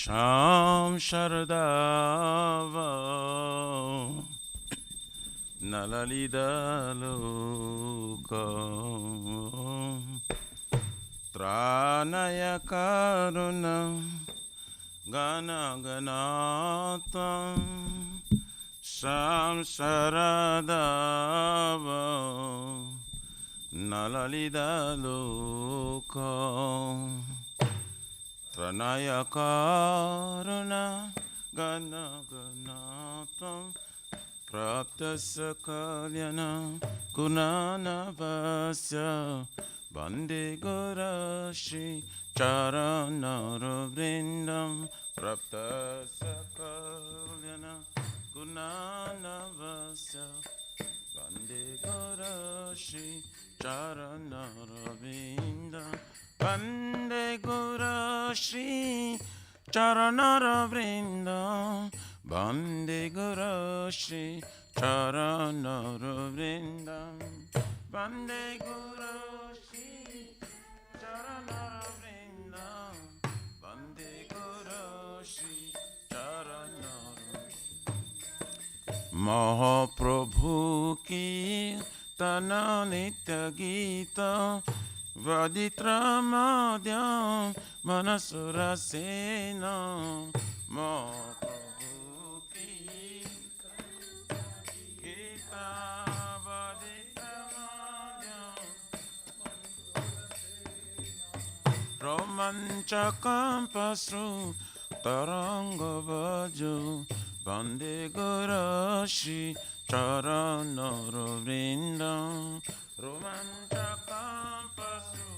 Sham Sharadava Nalalida Loka Tranaya Karuna Gana Ganatam Sham Sharadava Nalalida Loka Pranaya Karuna Gana Ganatam Prapta Sakalyana Gunana Vasya Bande Gurashi Charana Vrindam Prapta Sakalyana Gunana Vasya Bande Gurashi Charana Vrindam Bande Gurashi Charana Vrindam Bande Gurashi Charana Vrindam Bande Gurashi Charana Vrindam Bande Gurashi Charana Mahaprabhu ki Tana Nitya Gita Vaditra Madhyam Manasura Sena Mahaprabhu ki Gita Vaditra Madhyam Romanchakam Pasru Taranga Vajo Bande Gurashi Charana Vrindam Romanchakam Pasru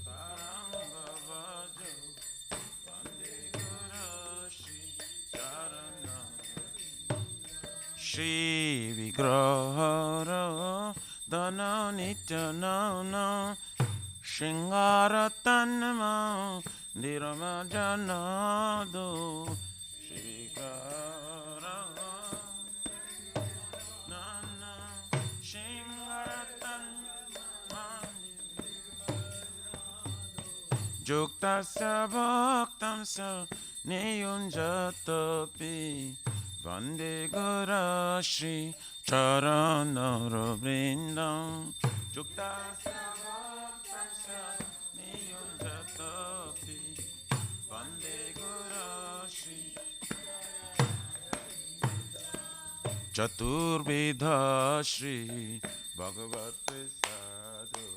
Taranga Vajo Bande Gurashi Charana Shri Vigrahara Dana Nityanana Shingara Tanma Niramajanado Shri Vigrahara Nana Shingara Tanma Juktasya Bhaktamsa Niyunjatapi Vande Gurashi Charana Vrindam Juktasya Bhaktamsa Niyunjatapi Vande Gurashi Chaturvidha Shri Bhagavat Prasado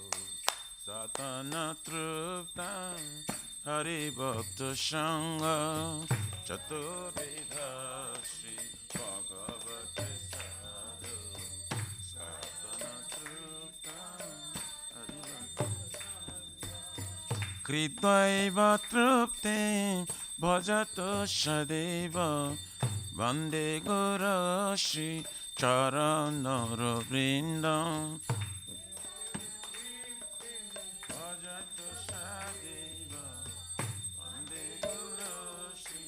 Satana Truptam Hari Bhakta Shanga Chaturvidha Shri Bhagavat Prasado Satana Truptam Hari Bhakta Kritvaiva Trupte Bhajato Shadeva Vande Gurashi Charana Vrindam Bhajato Shadeva Vande Gurashi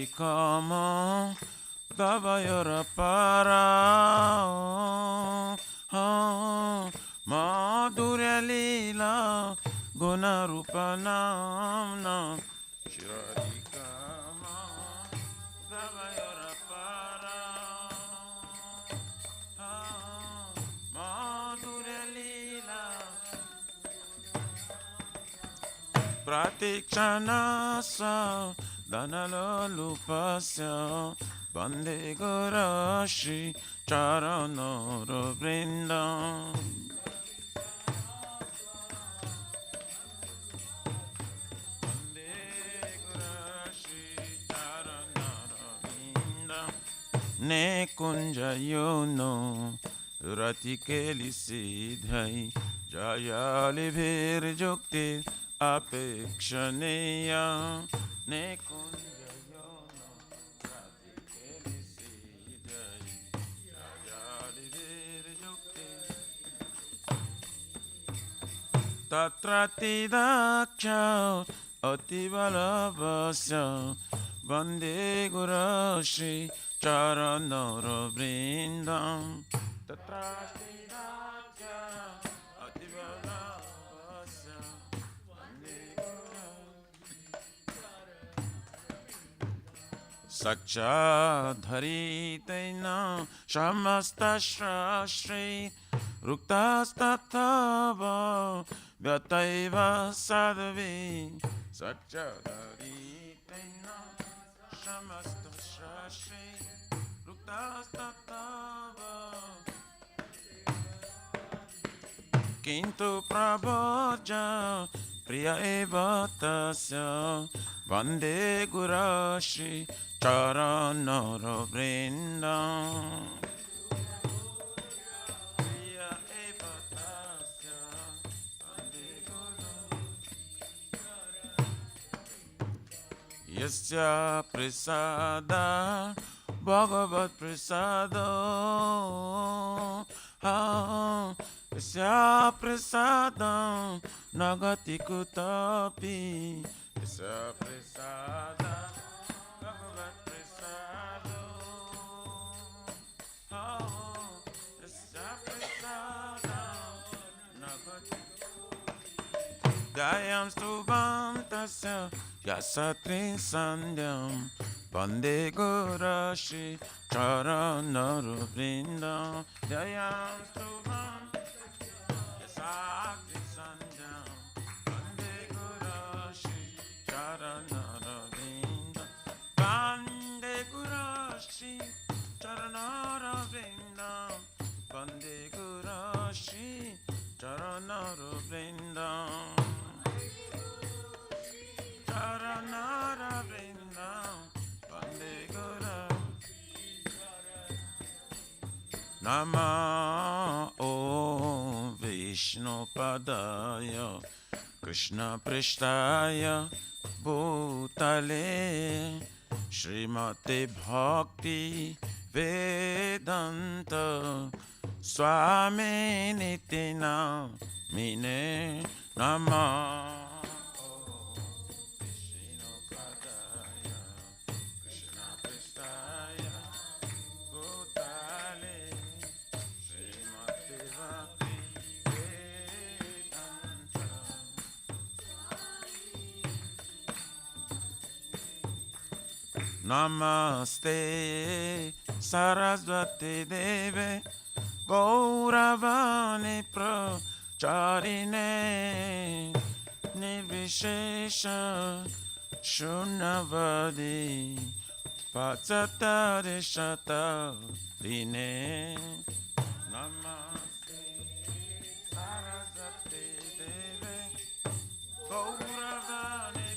Shiradikama Davayara Para Madhurya Leela Guna Rupa Namna Shiradikama Davayara Para Madhurya Leela Pratikshana Dhanalupasya Bande Gurashi Charana Vrindam Bande Gurashi Charana Vrindam Ne Kunja Yono Ratikeli Siddhai Jayali Bhir Jukti Apekshaneya Ne Kunja Yono Ratikeli Siddhai Jayali Bhir Jukti Tatrati Daksha Ativalabhasya Vande Gurashi Charana Vrindam Tatrati Daksha Ativalabhasya Sakcha Dharitena Shamasta Shri Ruktastatava Vyataiva Sadhavi Sakcha Dharitena Shamasta Shri Ruktastatava Kintu Prabhaja Priya eva tasya Vande Gurashi Charanara Vrindam Priya eva tasya Vande Gurashi Yasya Prasada Bhagavat Prasada Yasya Prasadam Nagati Kutapi Yasya Prasadam Bhagavat Prasadam Yasya Prasadam Nagati Gayam Stubham Tasya Yasatri Sandhyam Vande Gurashi Charanara Vrindam Gayam Stubham Yasatri Sandhyam Vande Gurashi Charanara Vrindam Vande Gurashi Charanara Vrindam Vande Gurashi Charanara Vrindam Charanara Vrindam Vande Gurashi Nama Om Vishnu Padaya Krishna Prishtaya Bhutale Srimate Bhakti Vedanta Swami Nitina Mine Nama Namaste Saraswati Deve Gauravani Pracharine Nirvishesha Shunavadi Patsatari Shata Dine Namaste Saraswati Deve Gauravani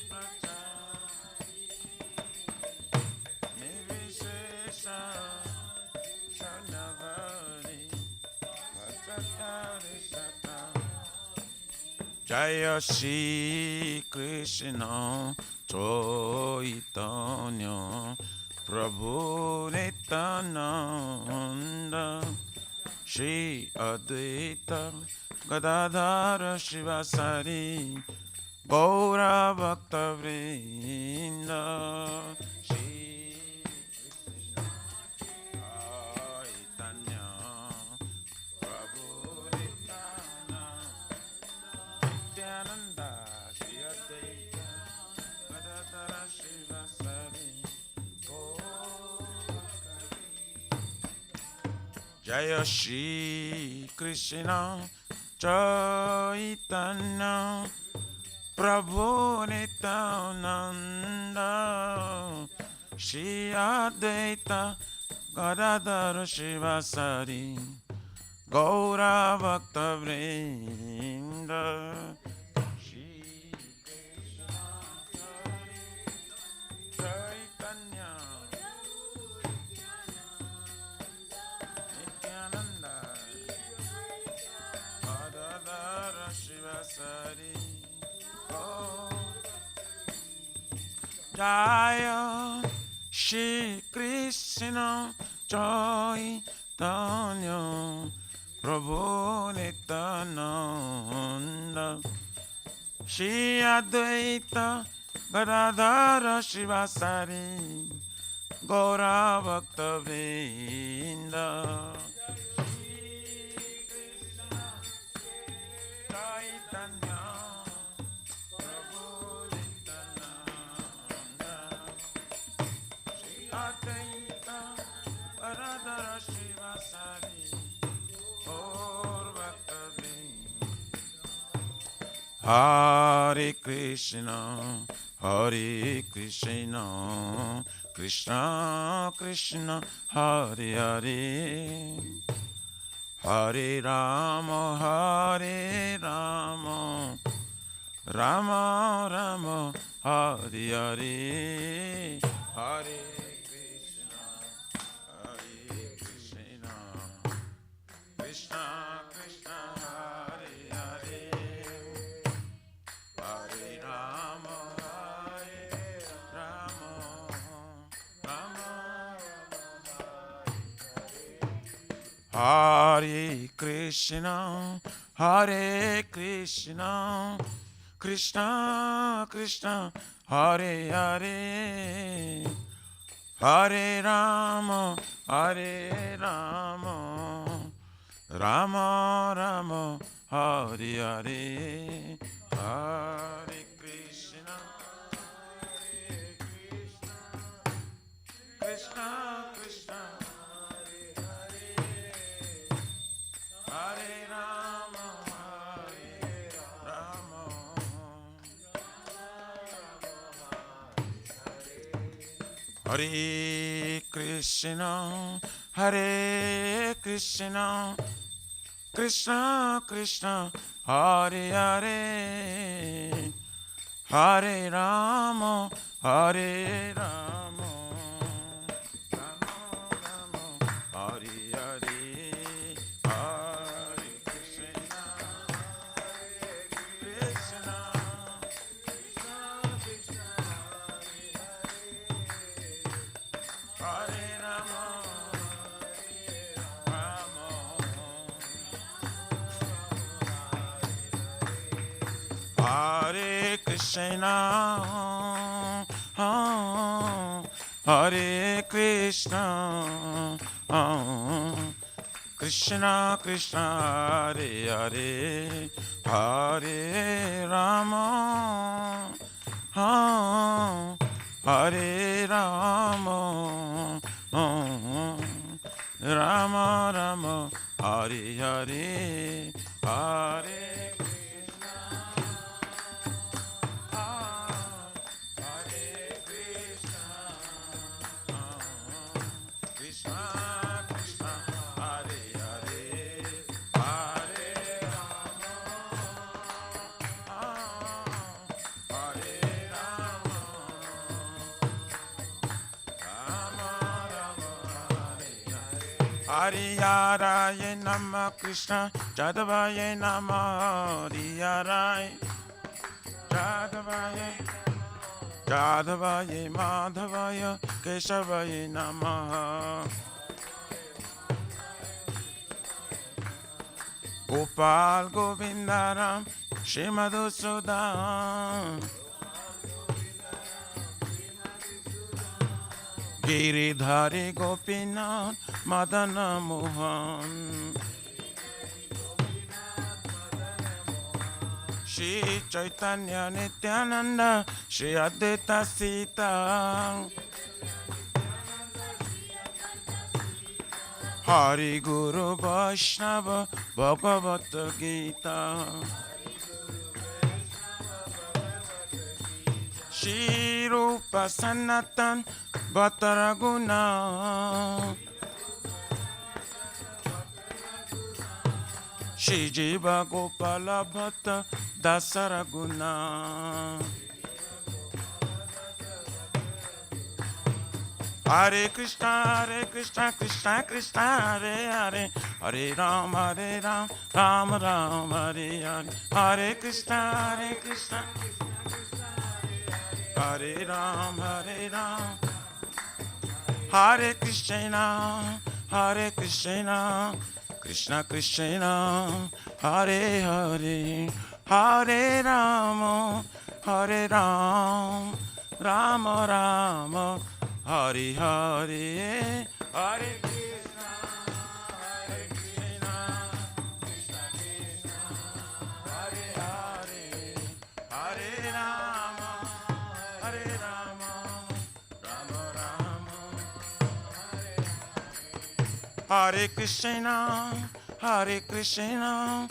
Jaya Shri Krishna Chaitanya Prabhu Nityananda Shri Advaita Gadadhara Shivasari Gaura Bhakta Vrinda Jaya Shri Krishna Chaitanya Prabhu Nityananda Shri Advaita Gadadhara Shivasari Gaura Bhakta Vrinda Jaya Shri Krishna Chaitanya Prabhu Nityananda Shri Advaita Gadadhara Shivasari Gaura Bhakta Vrinda Advaita Radha Shivasari Gaur Bhakta Hare Krishna, Hare Krishna, Krishna Krishna, Hare Hare, Hare Rama, Hare Rama, Rama Rama, Hare Hare, Hare Krishna, Hare Krishna, Krishna Krishna, Hare Hare. Hare Rama, Hare Rama, Rama Hare Krishna, Hare Krishna, Krishna Krishna, Hare Hare, Hare Rama, Hare Rama, Rama Rama, Hare Hare, Hare Krishna, Hare Krishna, Krishna Krishna, Hare Hare, Hare Rama, Hare Rama, Hare Krishna, Hare Krishna, Krishna Krishna, Hare Hare, Hare Rama, Hare Rama, Rama Rama, Hare Hare, Hare Krishna, Hare Krishna, Krishna Krishna, Hare Hare, Hare Rama, Hare Krishna, Hare Krishna, Krishna Krishna, Hare Hare, Hare Rama, Hare Rama, Rama Rama, Hare Hare, Hare Hariyarai Nama Krishna Jadavaya Nama Hariyarai Jadavaya Madhavaya Keshavaya Namaha Gopal Govindaram Shimadhusudan Giridhari Gopinath Madana Mohan Shri Chaitanya Nityananda Shri Advaita Sita Hari Guru Vaishnava Bhagavata Gita Shri Rupa Sanatan Bhattaraguna Shri Jiva Gopala Bhatta Dasaraguna Hare Krishna, Krishna Krishna, Hare Hare, Hare Ram, Ram Ram, Hare Hare, Hare Krishna, Hare Ram, Hare Krishna, Krishna Krishna, Hare Hare, Hare Ram, Ram Ram, Hare Hare, Hare Krishna, Krishna Krishna, Hare Hare, Hare Rama, Rama Rama, Hare Krishna, Hare Krishna,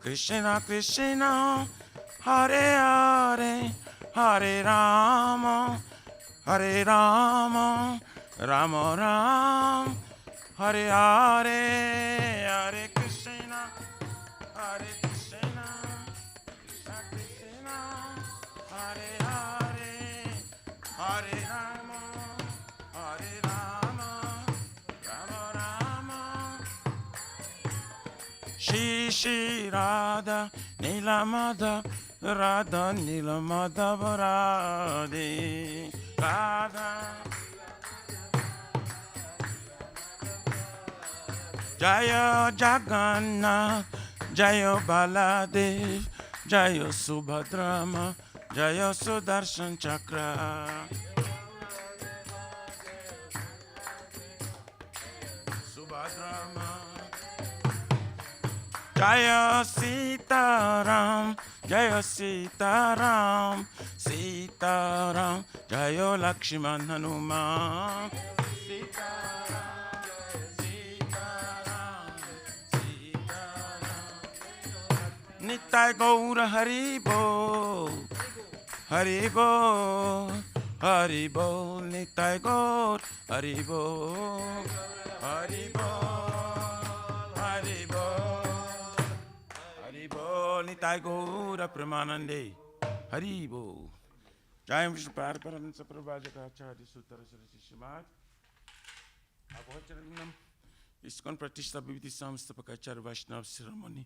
Krishna Krishna, Hare Hare, Hare Rama, Hare Rama, Rama Ram, Hare Hare, Hare Krishna, Hare Krishna, Krishna Krishna, Hare Hare, Hare Rama, Hare Rama, Rama Rama. Shri Shri Radha Nilamada Radha Nilamada Radhe Radha Jaya Jagannath Jaya Baladev Jaya Subhadrama Jaya Sudarshan Chakra Subhadrama Jaya Sitaram, Jaya Sitaram, Sitaram, Jaya Lakshman Hanuman. Sitaram, Sitaram, Sitaram. Nitai Gaura Haribo, Haribo, Haribo, Nitai Gaur, Haribo, Haribo, Haribo. Nitai Gaura Pramanande Haribo Jai Vishnu Paraparamsa Prabhajaka Sutara Sarasi Shimad Abhacharanam Iskon Pratishtha Bhiviti Samstapakachara Vaishnav Ceremony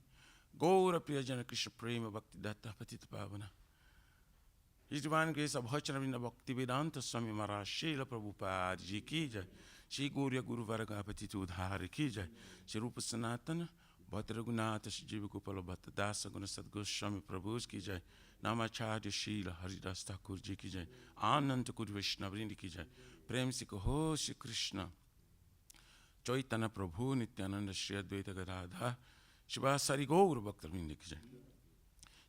Gaura Priyajana Krishna Prema Bhakti Datta Patita Pavana His Divine Grace Abhacharavina Bhakti Vedanta Swami Maharaj Srila Prabhupada Ji Ki Jai Shri Gauriya Guru Varga Patita Udhara Ki Jai Shri Rupa Sanatana Bhadra Gunata Jiva Gopala Bhatta Dasa Guna Sadgoswami Prabhu's ki jai Namacharya Srila Haridas Thakur ji ki jai Ananta Kuri Vaishnavrinda ki jai Prem se kaho Shri Krishna Chaitanya Prabhu Nityananda Shri Advaita Gadadha Shivasari Gaur Bhaktavinda ki jai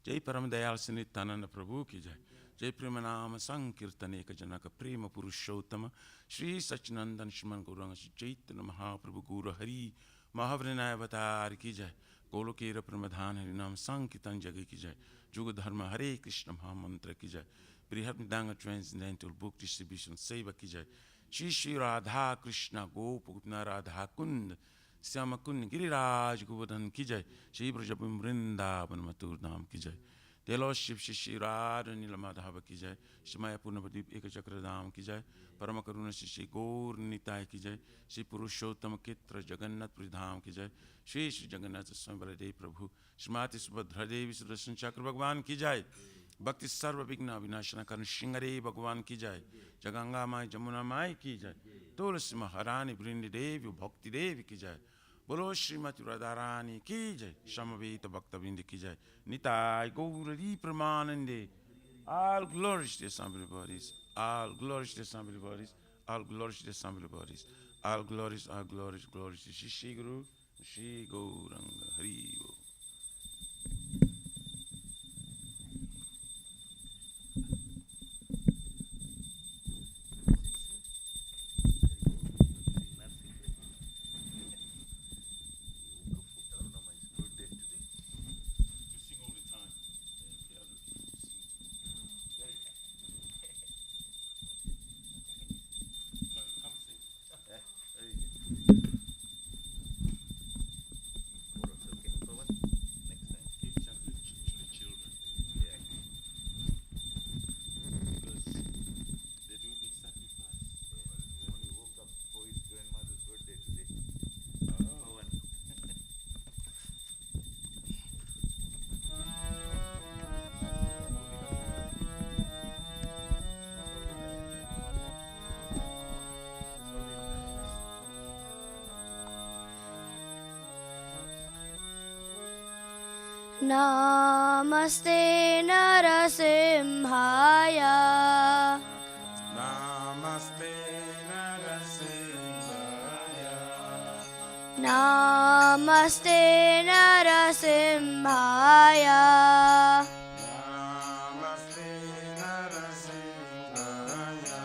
Jai Param Dayal Nityananda Prabhu ki jai Jai Premanama Sankirtane ka Janaka Prema Purushottama Shri Sachinandan Shriman Gauranga Shri Chaitanya Mahaprabhu Guru Hari Mahavrinaya Avatar ki jai Golokera Pramadhan Harinam Sankirtan Jagi ki jai Juga Dharma Hare Krishna Mahamantra ki jai Brihatmidanga Transcendental Book Distribution Seva ki jai Shri Shri Radha Krishna Gopukna Radha Kund Syama Kund Giriraj Govardhan ki jai Shri Brajabim Vrindavan Mathur Dham ki jai The Lordship Shri Shri Radha Nilamadhava ki jai Shri Maya Purnavadip Ekachakra Dham ki jai Paramakaruna Shri Shri Gaur Nitai ki jai Shri Purushottama Kitra Jagannath Pridham ki jai Shri Shri Jagannath Swami Baladev Prabhu Shrimati Subhadra Devi Sudarshan Chakra Bhagwan ki jai Bhakti Sarva Vigna Vinashana Karan Shingare Bhagwan ki jai Jaganga Mai Jamuna Mai ki jai Tulsi Maharani Brindi Devi Bhakti Devi ki jai Bolo Srimati Radharani ki jai Shamaveta Bhakta Vindi ki jai Nitai Gaurari Pramanande All glories to the assembly bodies. All glories to the assembly bodies. All glories to the assembly bodies. All glories, glories to Shri Guru, Shri Gauranga Hari Bo. Namaste Narasimhaya. Namaste Narasimhaya. Namaste Narasimhaya. Namaste Narasimhaya.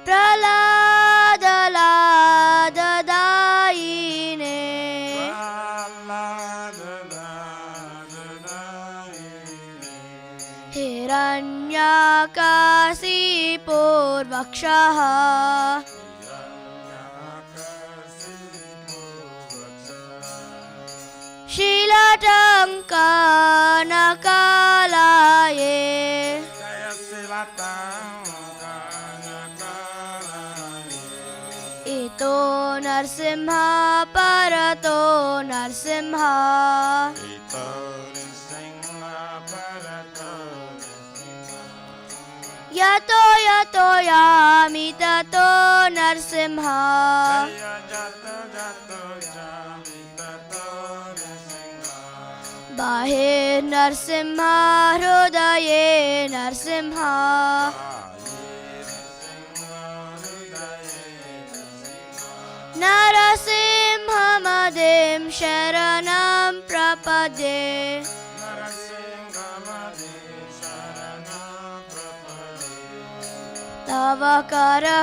Praladalada Dai पूर्वक्षः शीलटङ्कनकालाये इतो नरसिंह परतो नरसिंह यतो यतो यामि ततो नरसिंह बाहे नरसिंह हृदये नरसिंह नरसिंहमदिं शरणं प्रपद्ये तव करकमलवरेणाकाम्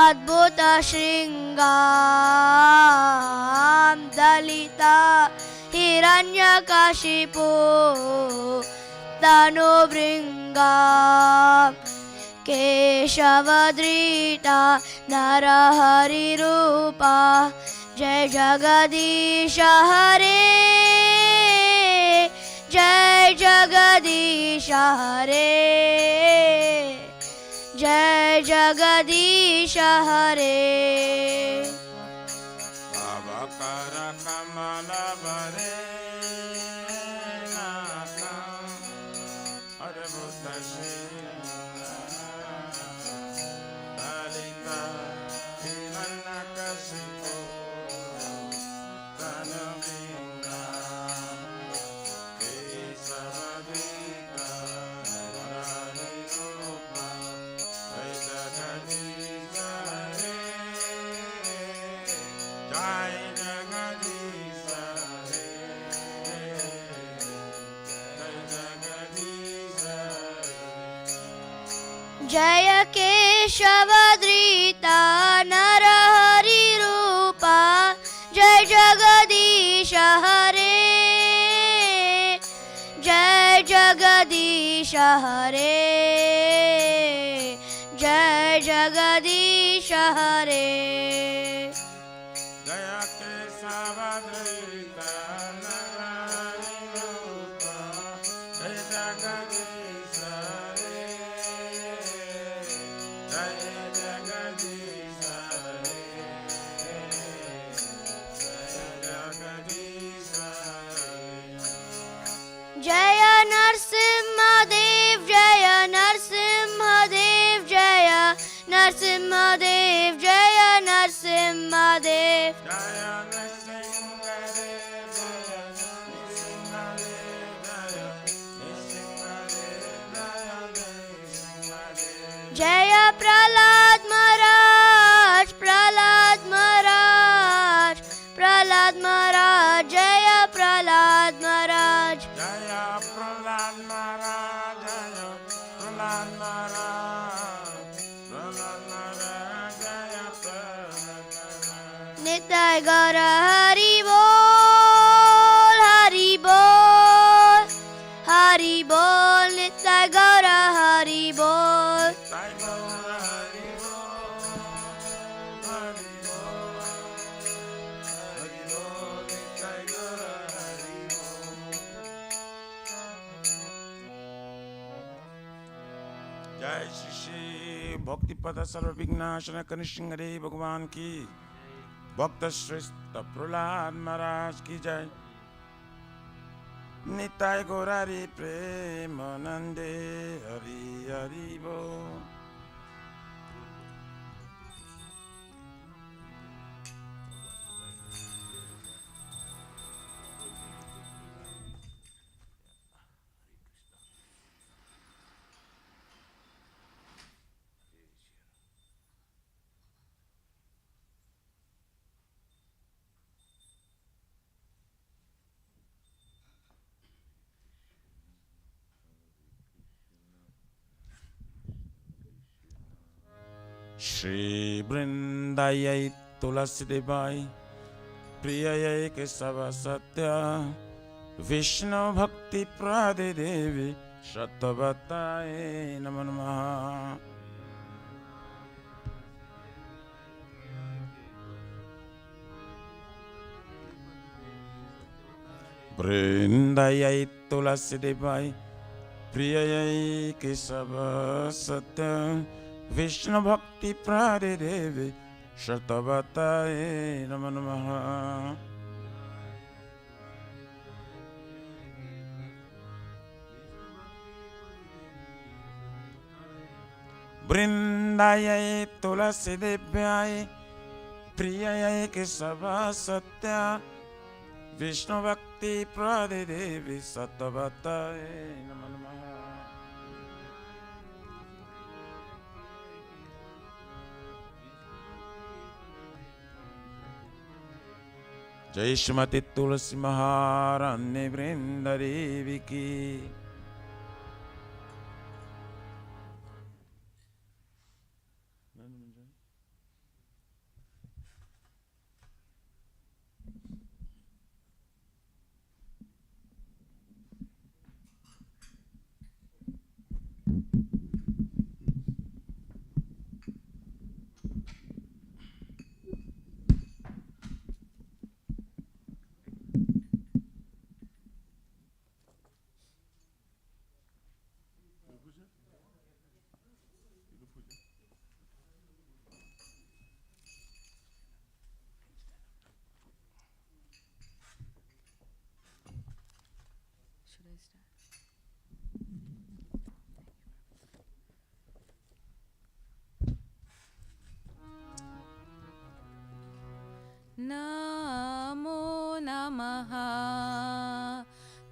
अद्भुतशृङ्गां दलिता हिरण्यकशिपो तनुभृङ्गां केशवधृता नरहरिरूपा जय जगदीश हरे जय जगदीश हरे जय जगदीश हरे जय केशवधृता नरहरिरूपा जय जगदीश हरे जय जगदीश हरे जय जगदीश हरे जय नरसिंहदेव जय नरसिंहदेव जय नरसिंहदेव जय नरसिंहदेव जय प्रहलाद महाराज प्रहलाद महाराज प्रहलाद महाराज जय प्रहलाद महाराज निताय गौर हरि बोल हरि बोल हरि बोल निताय गौर हरि बोल जय श्री श्री भक्ति पद सर्वविघ्नाशन कनिष्ठ हरे भगवान की भक्त श्रेष्ठ प्रहलाद महाराज की जय निताय गौरारी प्रेम नंदे हरि हरि बोल श्री वृंदायै तुलसी देवाय प्रियै केशव सत्य विष्णु भक्ति प्रदे देवी शतवताय नमो नमः। वृंदायै तुलसी देवाय प्रियै केशव सत्य विष्णु भक्ति प्रदे देवी शतवताय नमो नमः। वृंदायै तुलसी देव्याय प्रियै केशव सत्य विष्णु भक्ति प्रदे देवी सतवताय नमो नमः। जय श्रीमती तुलसी महारानी वृंदा देवी की। नमो नमः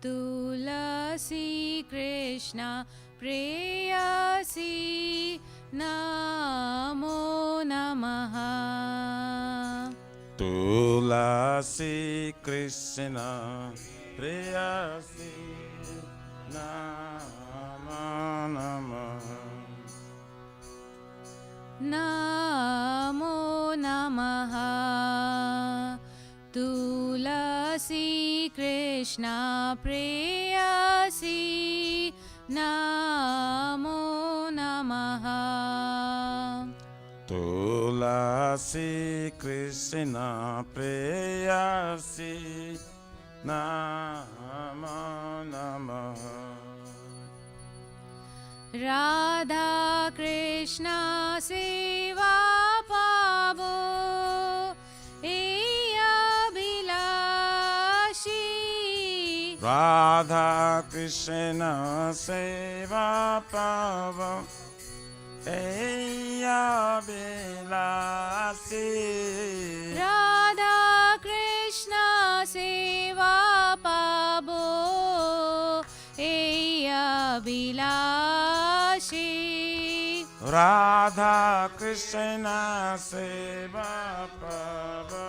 तुलसी कृष्ण प्रेयसी नमो नमः। तुलसी कृष्ण प्रेयसी नमो नमः। नमो नमः तुलसी कृष्ण प्रेयसी नमो नमः। तुलसी कृष्ण प्रेयसी नमो नमः। राधा कृष्ण सेवा पावो अभिलाषी। राधा कृष्ण सेवा पावो अभिलाषी। राधा कृष्ण सेवा पावो अभिलाषी। राधा कृष्ण सेवा पावो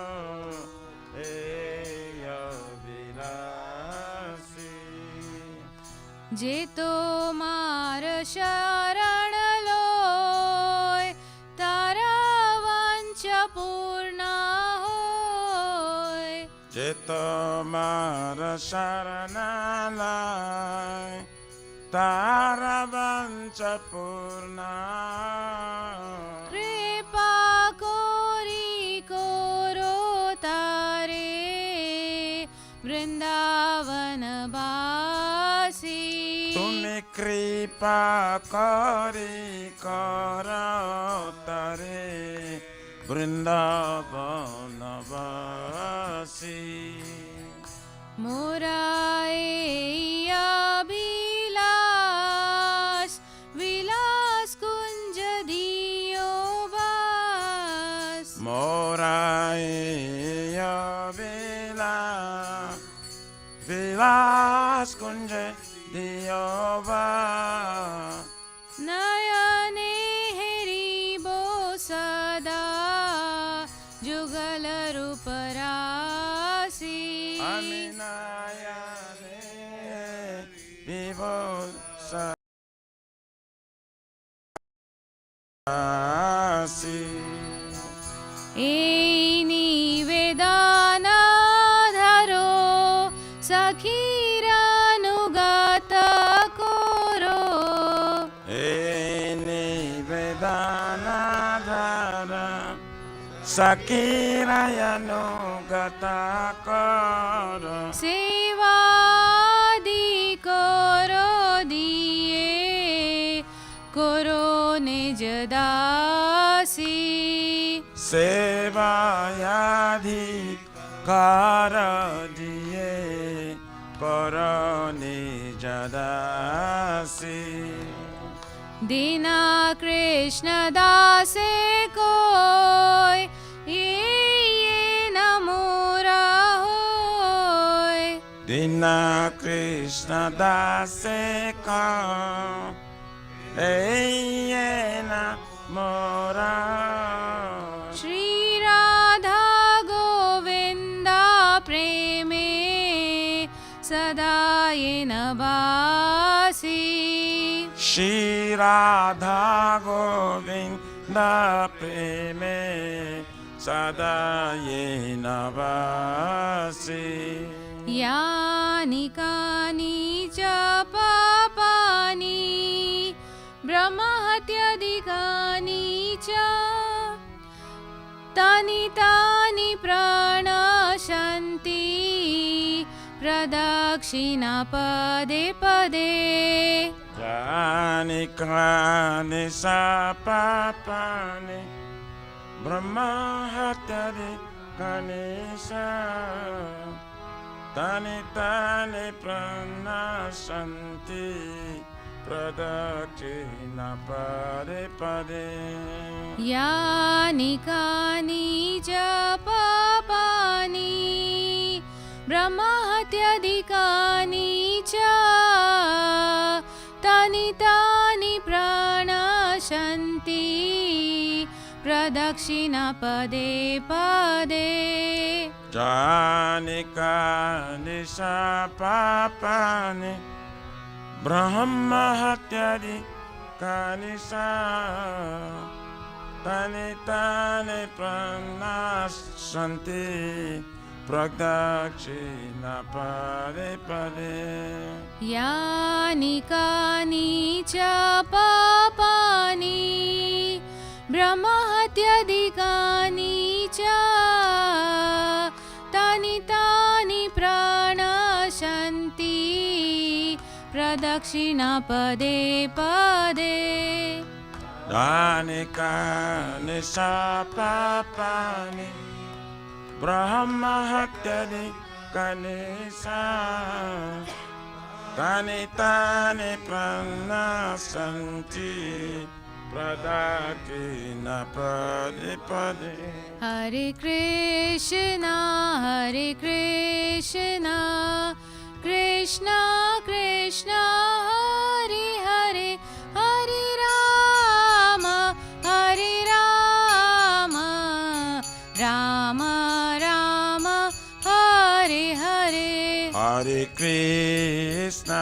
अभिलाषी। जे तो मार शरण लोय तारा वंश पूर्ण होय। जे तुम्हार शरण लाय तारा वंश पूर्ण। कृपा कोरी कोरो तारे वृंदावन वासी। तुम्हें कृपा करी करो तारे वृंदावन वासी। मोरा अभिलाष विलास कुंज दियो बास। मोरा विलास कुंज दियो बास। नयने हेरिबो सदा जुगल रूप राशि। आमी नयने विभो राशि। ए निवेदन धरो सखी Sakirayanugata kara सेवादि करो दिए करो निज दासी Sevayadhi kara diye karani jadasi दीना कृष्ण दासे कोय ये न मोरा होय Dina Krishna dase ka eyena mora Shri Radha Govinda प्रेमे सदा ये नबासी Shri Radha Govinda Preme Sadaye Navasi यानि कानि च पापानि ब्रह्महत्यादिकानि च तानि तानि प्रणशन्ति प्रदक्षिणा पदे पदे Jani Kani Sapapani Brahma Hatyadi Kanisha Tani Tani Pranasanti Pradakshina Pade Pade यानि कानि च पापानि ब्रह्महत्यादिकानि च तानि तानि प्रणशन्ति प्रदक्षिणा पदे पदे Jani Kani Sapapani Brahma Hatyadi Kanisha Tani Tani Pranasanti Pradakshina Pade Pade यानि कानि च पापानि ब्रह्महत्यादिकानि च तानि तानि प्रणशन्ति प्रदक्षिणा पदे पदे Jani Kani Sapapani Brahma Hatyadi Kanisha Tani Tani Pranasanti Pradakshina Pade Pade Hare Krishna Krishna Krishna Hare Hare Hare Rama Rama Rama Hare Hare Hare Krishna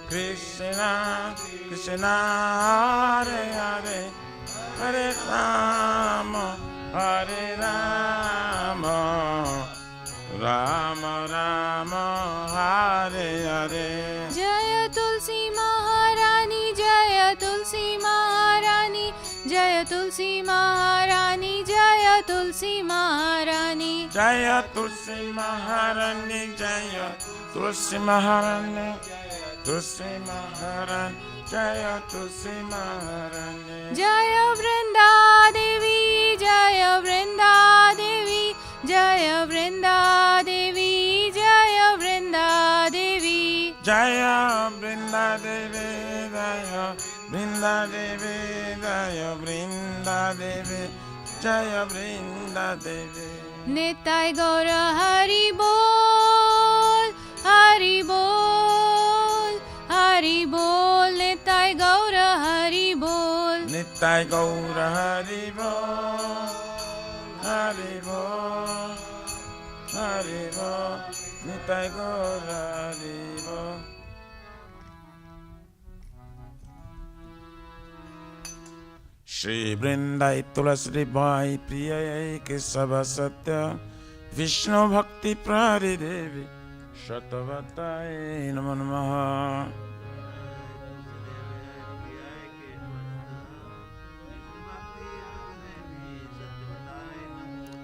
Krishna Krishna Hare Hare Hare Rama Rama Rama Hare Hare जय तुलसी महारानी जय तुलसी महारानी जय तुलसी महारानी जय तुलसी महारानी Jaya Tulsi Maharani Jaya Tulsi Maharani Tulsi Maharani Jaya Tulsi Maharani जय वृंदा देवी जय वृंदा देवी जय वृंदा देवी जय Vrinda Devi Jaya Vrinda Devi Jaya Vrinda Devi Jaya Vrinda Devi Jaya Vrinda Devi Nitai गौर हरि बोल हरि बोल हरि बोल निताय गौर हरि बोल Nitai Gaura Hari Bol Hari Bol Hari Bol Nitai Gaura Hari Bol Shri Vrindai Tulasi Bhai Priyai Kesava Satya Vishnu Bhakti Prari Devi Shatavatai Namo Namaha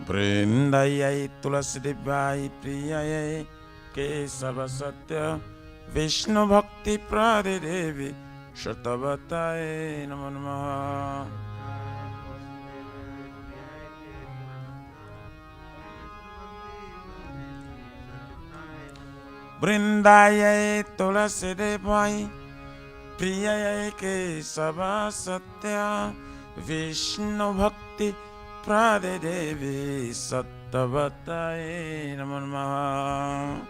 Vrindayai tulasi devai priyayai kesava satya Vishnu bhakti prade devi Shatavataye namo namaha. Vrindayai tulasi devai priyayai kesava satya Vishnu bhakti prade devi Shatavataye namo namaha.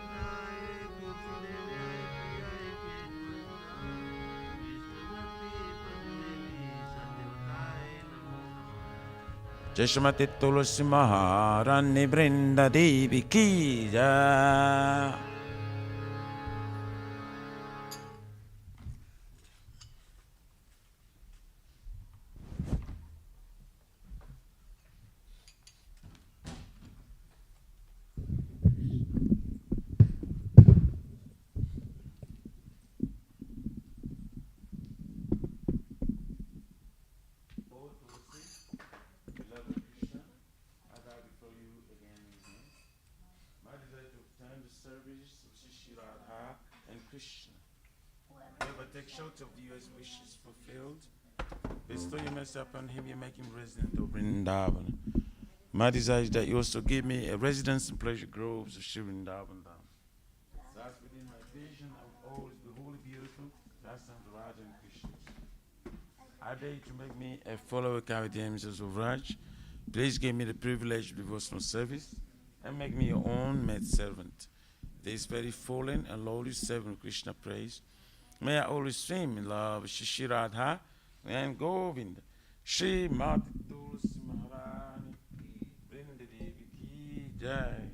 Jai Shrimati Tulsi Maharani Vrinda Devi Ki Jai. Take shelter of you as wishes fulfilled. Bestow your mercy upon him, you make him resident of Vrindavan. My desire is that you also give me a residence in pleasure groves of Shri Vrindavan. That's within my vision, I will always be wholly beautiful. That's the Raja and Krishna. I dare you to make me a follower carry the images of Raj. Please give me the privilege of devotional service and make me your own maid servant. This very fallen and lowly servant Krishna praise. May I always swim in love with Shri Radha and Govinda. Shri Mati Tulsi Maharani Vrinda Devi Ki Jai.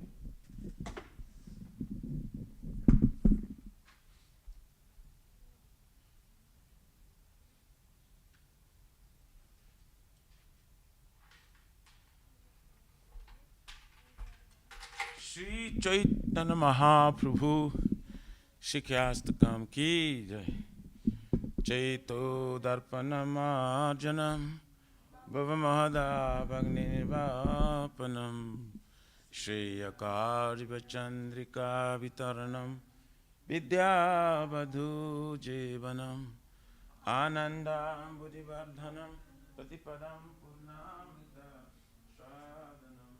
Shri Chaitanya Mahaprabhu Shikyastakam Ki Jai. Chaito Darpanamarjanam Bhavamahada Bhagnirvapanam Shri Akariva Chandrika Vitaranam Vidya Badhu Jevanam Anandam Buddhivardhanam Patipadam Purnamita Shradanam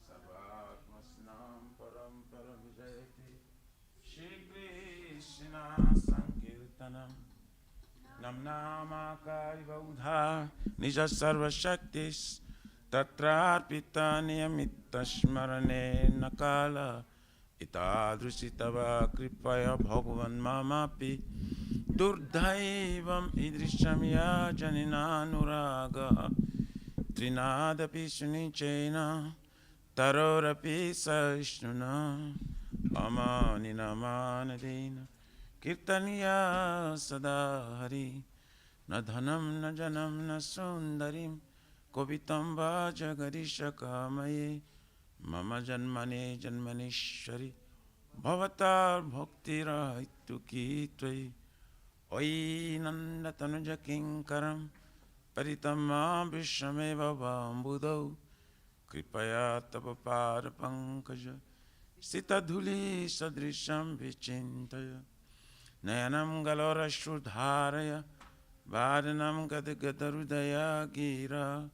Savatmasnam Param Paravijayati Shri Krishna Sankirtanam Namnama Karivaudha Nija Sarva Shaktis Tatrarpita Niyamitta Smarane Nakala Itadrusitava Kripaya Bhagavan Mamapi Durdhaivam Idrisham Yajaninanuraga Trinadapi Sunichena Tarorapi Saishnuna Amanina Manadina Kirtaniya Sadahari Na Dhanam Na Janam Na Sundarim Kovitam Vajagadisha Kamaye Mama Janmane Janmanishari Bhavatar Bhakti Rahitu Kitrai Oi Nanda Tanuja Kinkaram Paritama Vishameva Vambudo Kripaya Tapapara Pankaja Sita Dhuli Sadrisham Vichintaya Nayanam Galora Shrudharaya Vadanam Gadagadharudaya Gira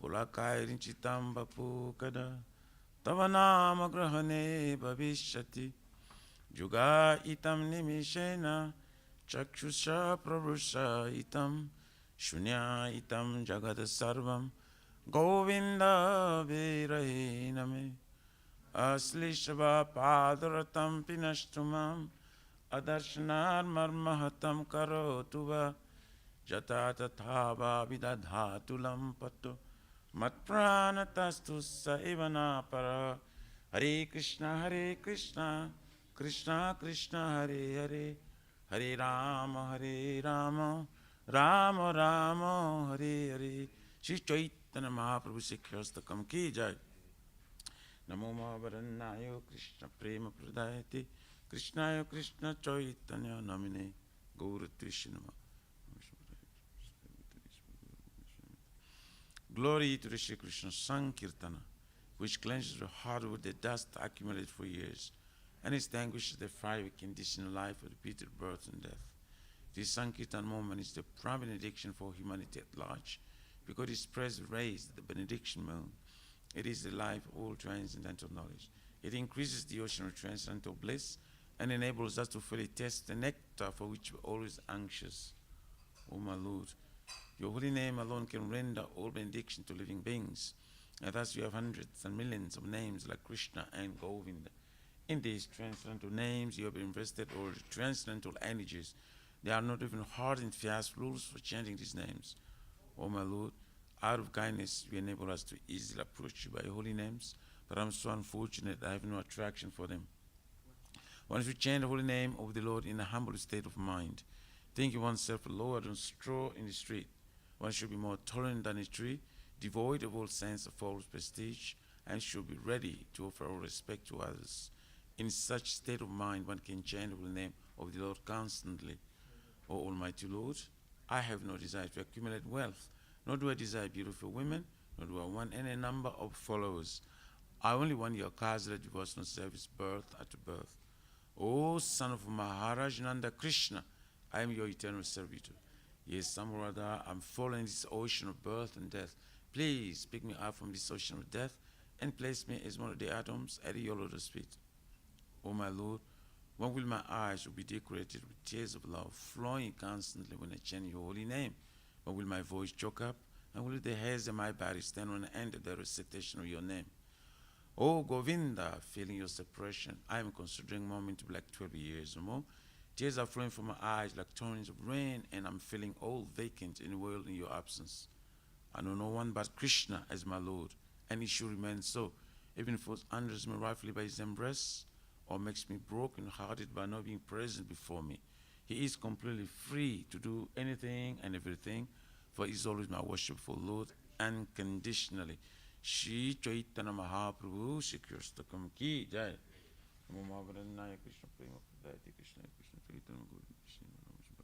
Pulakairi Chitamba Pukada Tavanama Grahane Bhavishyati Juga Itam Nimishena Chakshusha Prabhusha Itam Shunya Itam Jagad Sarvam Govinda Virahiname Aslishva Padaratam Pinashtumam Adarshnar Marmahatam Karotuva Jata Tathava Vidadhatulam Pato Matpranatastu Saivana Para Hare Krishna Krishna Krishna Hare Hare Hare Rama Rama Rama Hare Hare Shri Chaitanya Mahaprabhu Sikhyastakam Ki Jai. Namo Mahavaranayo Krishna Prema Pradayate Krishnaya Krishna Chaitanya Namine Gauratishinama. Glory to the Shri Krishna Sankirtana. which cleanses the heart with the dust accumulated for years, and extinguishes the fiery condition of life of repeated birth and death. This Sankirtan moment is the prime benediction for humanity at large, because it spreads the rays of the benediction moon. It is the life of all transcendental knowledge. It increases the ocean of transcendental bliss and enables us to fully taste the nectar for which we're always anxious. O my Lord, your holy name alone can render all benediction to living beings. And thus you have hundreds and millions of names like Krishna and Govinda. In these transcendental names you have invested all the transcendental energies. There are not even hard and fast rules for chanting these names. O my Lord, out of kindness you enable us to easily approach you by your holy names, but I'm so unfortunate I have no attraction for them. One should chant the holy name of the Lord in a humble state of mind, thinking oneself lower than straw in the street. One should be more tolerant than a tree, devoid of all sense of false prestige, and should be ready to offer all respect to others. In such state of mind, one can chant the holy name of the Lord constantly. O Almighty Lord, I have no desire to accumulate wealth, nor do I desire beautiful women, nor do I want any number of followers. I only want your casual devotional service birth after birth. O son of Maharaj Nanda Krishna, I am your eternal servitor. Yes, somehow or other, I'm falling in this ocean of birth and death. Please pick me up from this ocean of death and place me as one of the atoms at your lotus feet. O my Lord, when will my eyes be decorated with tears of love flowing constantly when I chant your holy name? When will my voice choke up? And will the hairs of my body stand on the end of the recitation of your name? O Govinda, feeling your suppression, I am considering moment to be like 12 years or more. Tears are flowing from my eyes like torrents of rain, and I'm feeling all vacant in the world in your absence. I know no one but Krishna as my Lord, and he should remain so, even if it undresses me rightfully by his embrace, or makes me broken-hearted by not being present before me. He is completely free to do anything and everything, for he is always my worshipful Lord, unconditionally. Shri Chaitanya Mahaprabhu, Shri Kristakam Ki Jai. Namo Mahavarannaya Krishna Prema Pradayate Krishna Krishna Chaitanya Guru Krishna Namo Shri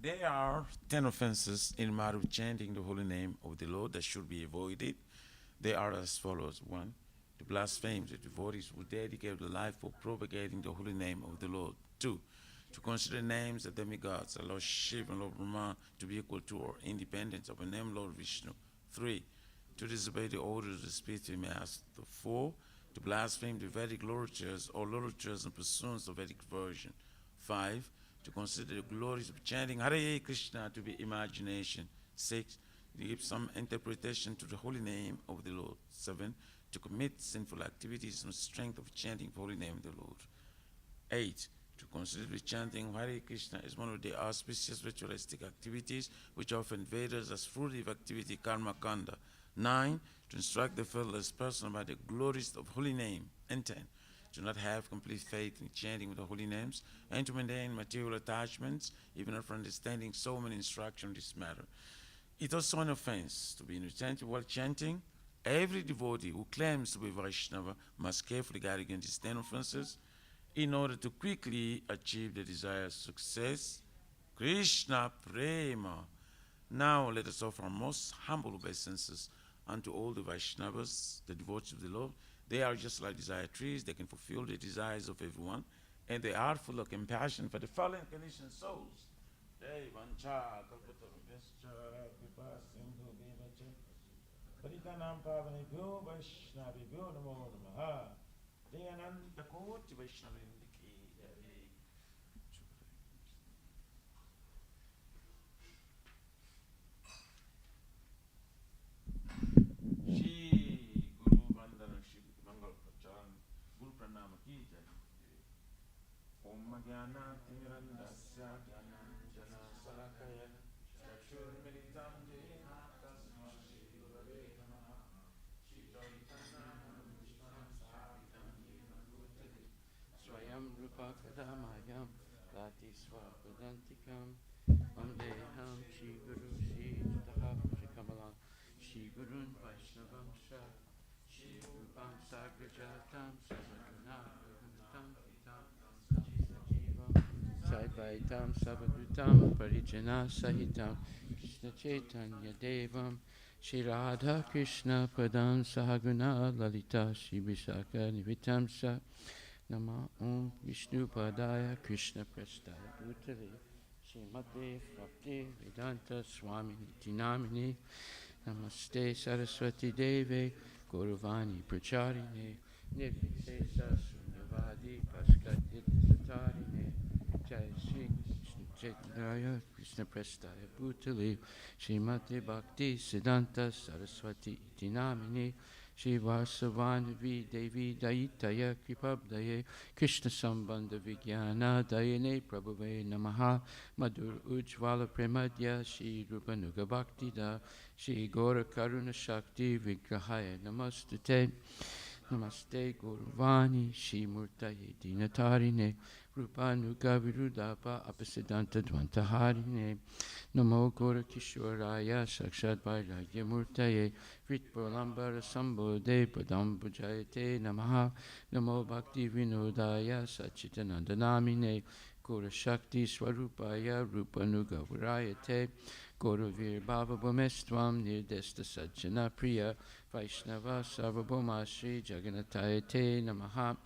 There are 10 offenses in matter of chanting the holy name of the Lord that should be avoided. They are as follows. 1. To blaspheme the devotees who dedicate their life for propagating the holy name of the Lord. 2. To consider names of demigods, Lord Shiva and Lord Brahma, to be equal to or independent of the name Lord Vishnu. 3. To disobey the orders of the spiritual master. 4. To blaspheme the Vedic literatures or literatures and pursuits of Vedic version. 5. To consider the glories of chanting Hare Krishna to be imagination. 6. To give some interpretation to the holy name of the Lord. 7. To commit sinful activities on the strength of chanting the holy name of the Lord. 8. To consider the chanting Hare Krishna as one of the auspicious ritualistic activities which often Vedas as fruitive activity karma kanda. 9. To instruct the fearless person about the glories of holy name. And 10. To not have complete faith in chanting the holy names and to maintain material attachments even after understanding so many instructions on this matter. It is also an offense to be inattentive while chanting. Every devotee who claims to be Vaishnava must carefully guard against these 10 offenses in order to quickly achieve the desired success. Krishna Prema. Now let us offer our most humble obeisances unto all the Vaishnavas, the devotees of the Lord. They are just like desire trees. They can fulfill the desires of everyone, and they are full of compassion for the fallen conditioned souls. Paritanam Pavanebhyo Vaishnavibhyo Namo Namaha. Dayananda Koti Vaishnavindiki. Shri Guru Vandana Shri Mangala Aarti Guru Pranama Ki Jai. Om Jnana Timirandasya Jnana Salakaya Chakshur Militam Jena Tasma Shri Gurave Namaha. Shri Chaitanya Swayam Rupa Kadamayam Rati Swapadantikam Vandeham Shri Guru Shri Taham Shri Kamalam Shri Gurun Vaishnavam Shah Shri Rupam Sagrajatam Savaduna Tam Pitam Sajivam Sai Advaitam Sabhadutam Parijana Sahitam Krishna Chaitanya Devam Shri Radha Krishna Padam Sahaguna Lalita Shri Vishaka Nivitamsa Nama Om Vishnu Padaya Krishna Prestaya Bhutale Srimate Bhakti Vedanta Swami Nitinamini Namaste Saraswati Deve Gauravani Pracharine Nirvishesa Sunyavadi Paskadit Satarine Jai Shri Krishna Chaitanya Krishna Prestaya Bhutale Srimate Bhakti Siddhanta Saraswati Itinamini Shri Vasavanavi Devi Daitaya Kripabdaye Krishna Sambandha Vijnana Dayane Prabhave Namaha Madhur Ujjvala Premadya Shri Rupanuga Bhaktida Shri Gora Karuna Shakti Vigrahaya Namastute Namaste Guruvani Shri Murtaye Dinatarine Rupanuga Virudapa Apasiddhanta Dvantaharine Namo Gora Kishoraya Sakshat Vairagya Murtaye Vritpuralambara Sambodhe Padambujayate Namaha Namo Bhakti Vinodaya Sachitananda Namine Gora Shakti Swarupaya Rupanuga Virayate Gauravir Bhava Bhumestvam Nirdesta Sajjana Priya Vaishnava Sarvabhauma Shri Jagannathayate Namaha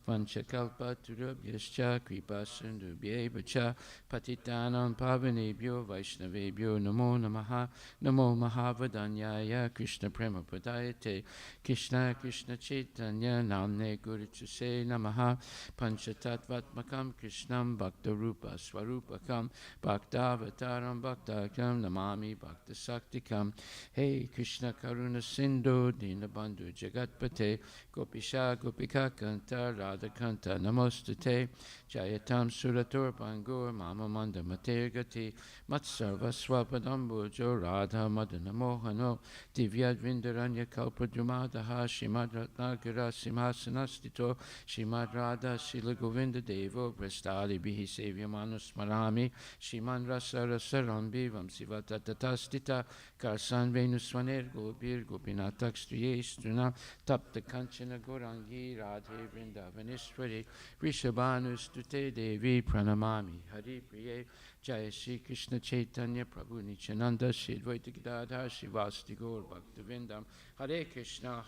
Vanchakalpa Turabhyascha Kripa Sindhubhyevacha Patitanam Pavanebhyo Vaishnavebhyo Namo Namaha Namo Mahavadanyaya Krishna Prema Padayate Krishna Krishna Chaitanya Namne Gurichuse Namaha Panchatattvatmakam Krishnam Bhakta Rupa Swarupakam Bhaktavataram Bhaktakam Namami Bhakta Saktikam Hey Krishna Karuna Sindhu Dinabandhu Jagatpate Gopisha Gopika Kanta Radha Kanta Namostate Jayatam Suratur Bangur Mama Manda Matergati Matsarva Swapadambujo Radha Madana Mohano Divyad Vindaranya Kalpadrumadaha Shimad Ratnagara Simhasanastito Shimad Radha Sila Govinda Devo Prestali Bihi Sevyamanus Marami Shiman Rasa Rasarambi Vamsivata Tatastita Karsan Venuswaner Gopir Gopinata Struna Tapta Kanchana Gorangi Radhe Vrindavanishwari Rishabhanu Stute Devi Pranamami Hari Priye Jaya Shri Krishna Chaitanya Prabhu Nityananda Shri Advaita Gadadhar Shivasti Gaur Bhaktivindam Hare Krishna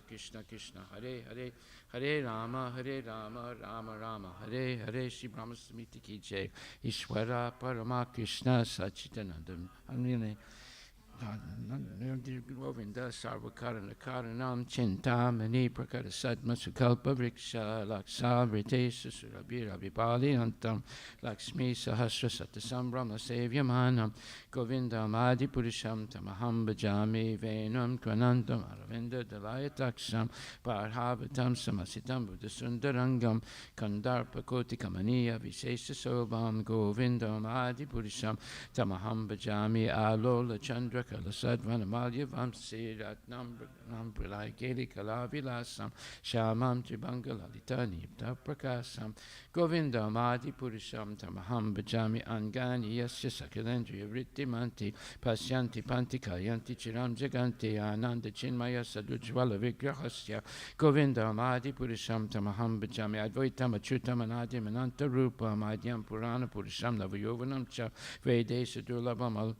Krishna Krishna Hare Hare Hare Rama Rama Rama Hare Hare Shri Brahma Samiti Ki Jai Ishwara Parama Krishna Sachitanandam Amrine Govinda Sarvakarana Karanam Chintamani Prakara Sadma Sukalpa Vriksha Laksa Vritesa Surabhira Vipali Antam Lakshmi Sahasra Satasambhrama Sevyamanam Govindam Adi Purisham Tamaham Bhajami Venam Kvanandam Aravinda Dalayataksam Parhavatam Samasitam Buddhasundarangam Kandarpa Koti Kamaniya Vishesha Sobham Govindam Adi Purisham Tamaham Bhajami Alola Chandra Kalasadvanamalya Vamsi Ratnam Prilai Keli Kalavilasam Shamam Tribangalalita Nipta Prakasam Govindam Adi Purisham Tamaham Bhajami Angani Yasya Sakalendriya Vritti Manti Pasyanti Panti Kayanti Chiram Jaganti Ananda Chinmaya Sadujvala Vigrahasya Govindam Adi Purisham Tamaham Bhajami Advaitam Achutam Anadim Ananta Rupam Adyam Purana Purisham Navayovanam Cha Vedesa Durlabam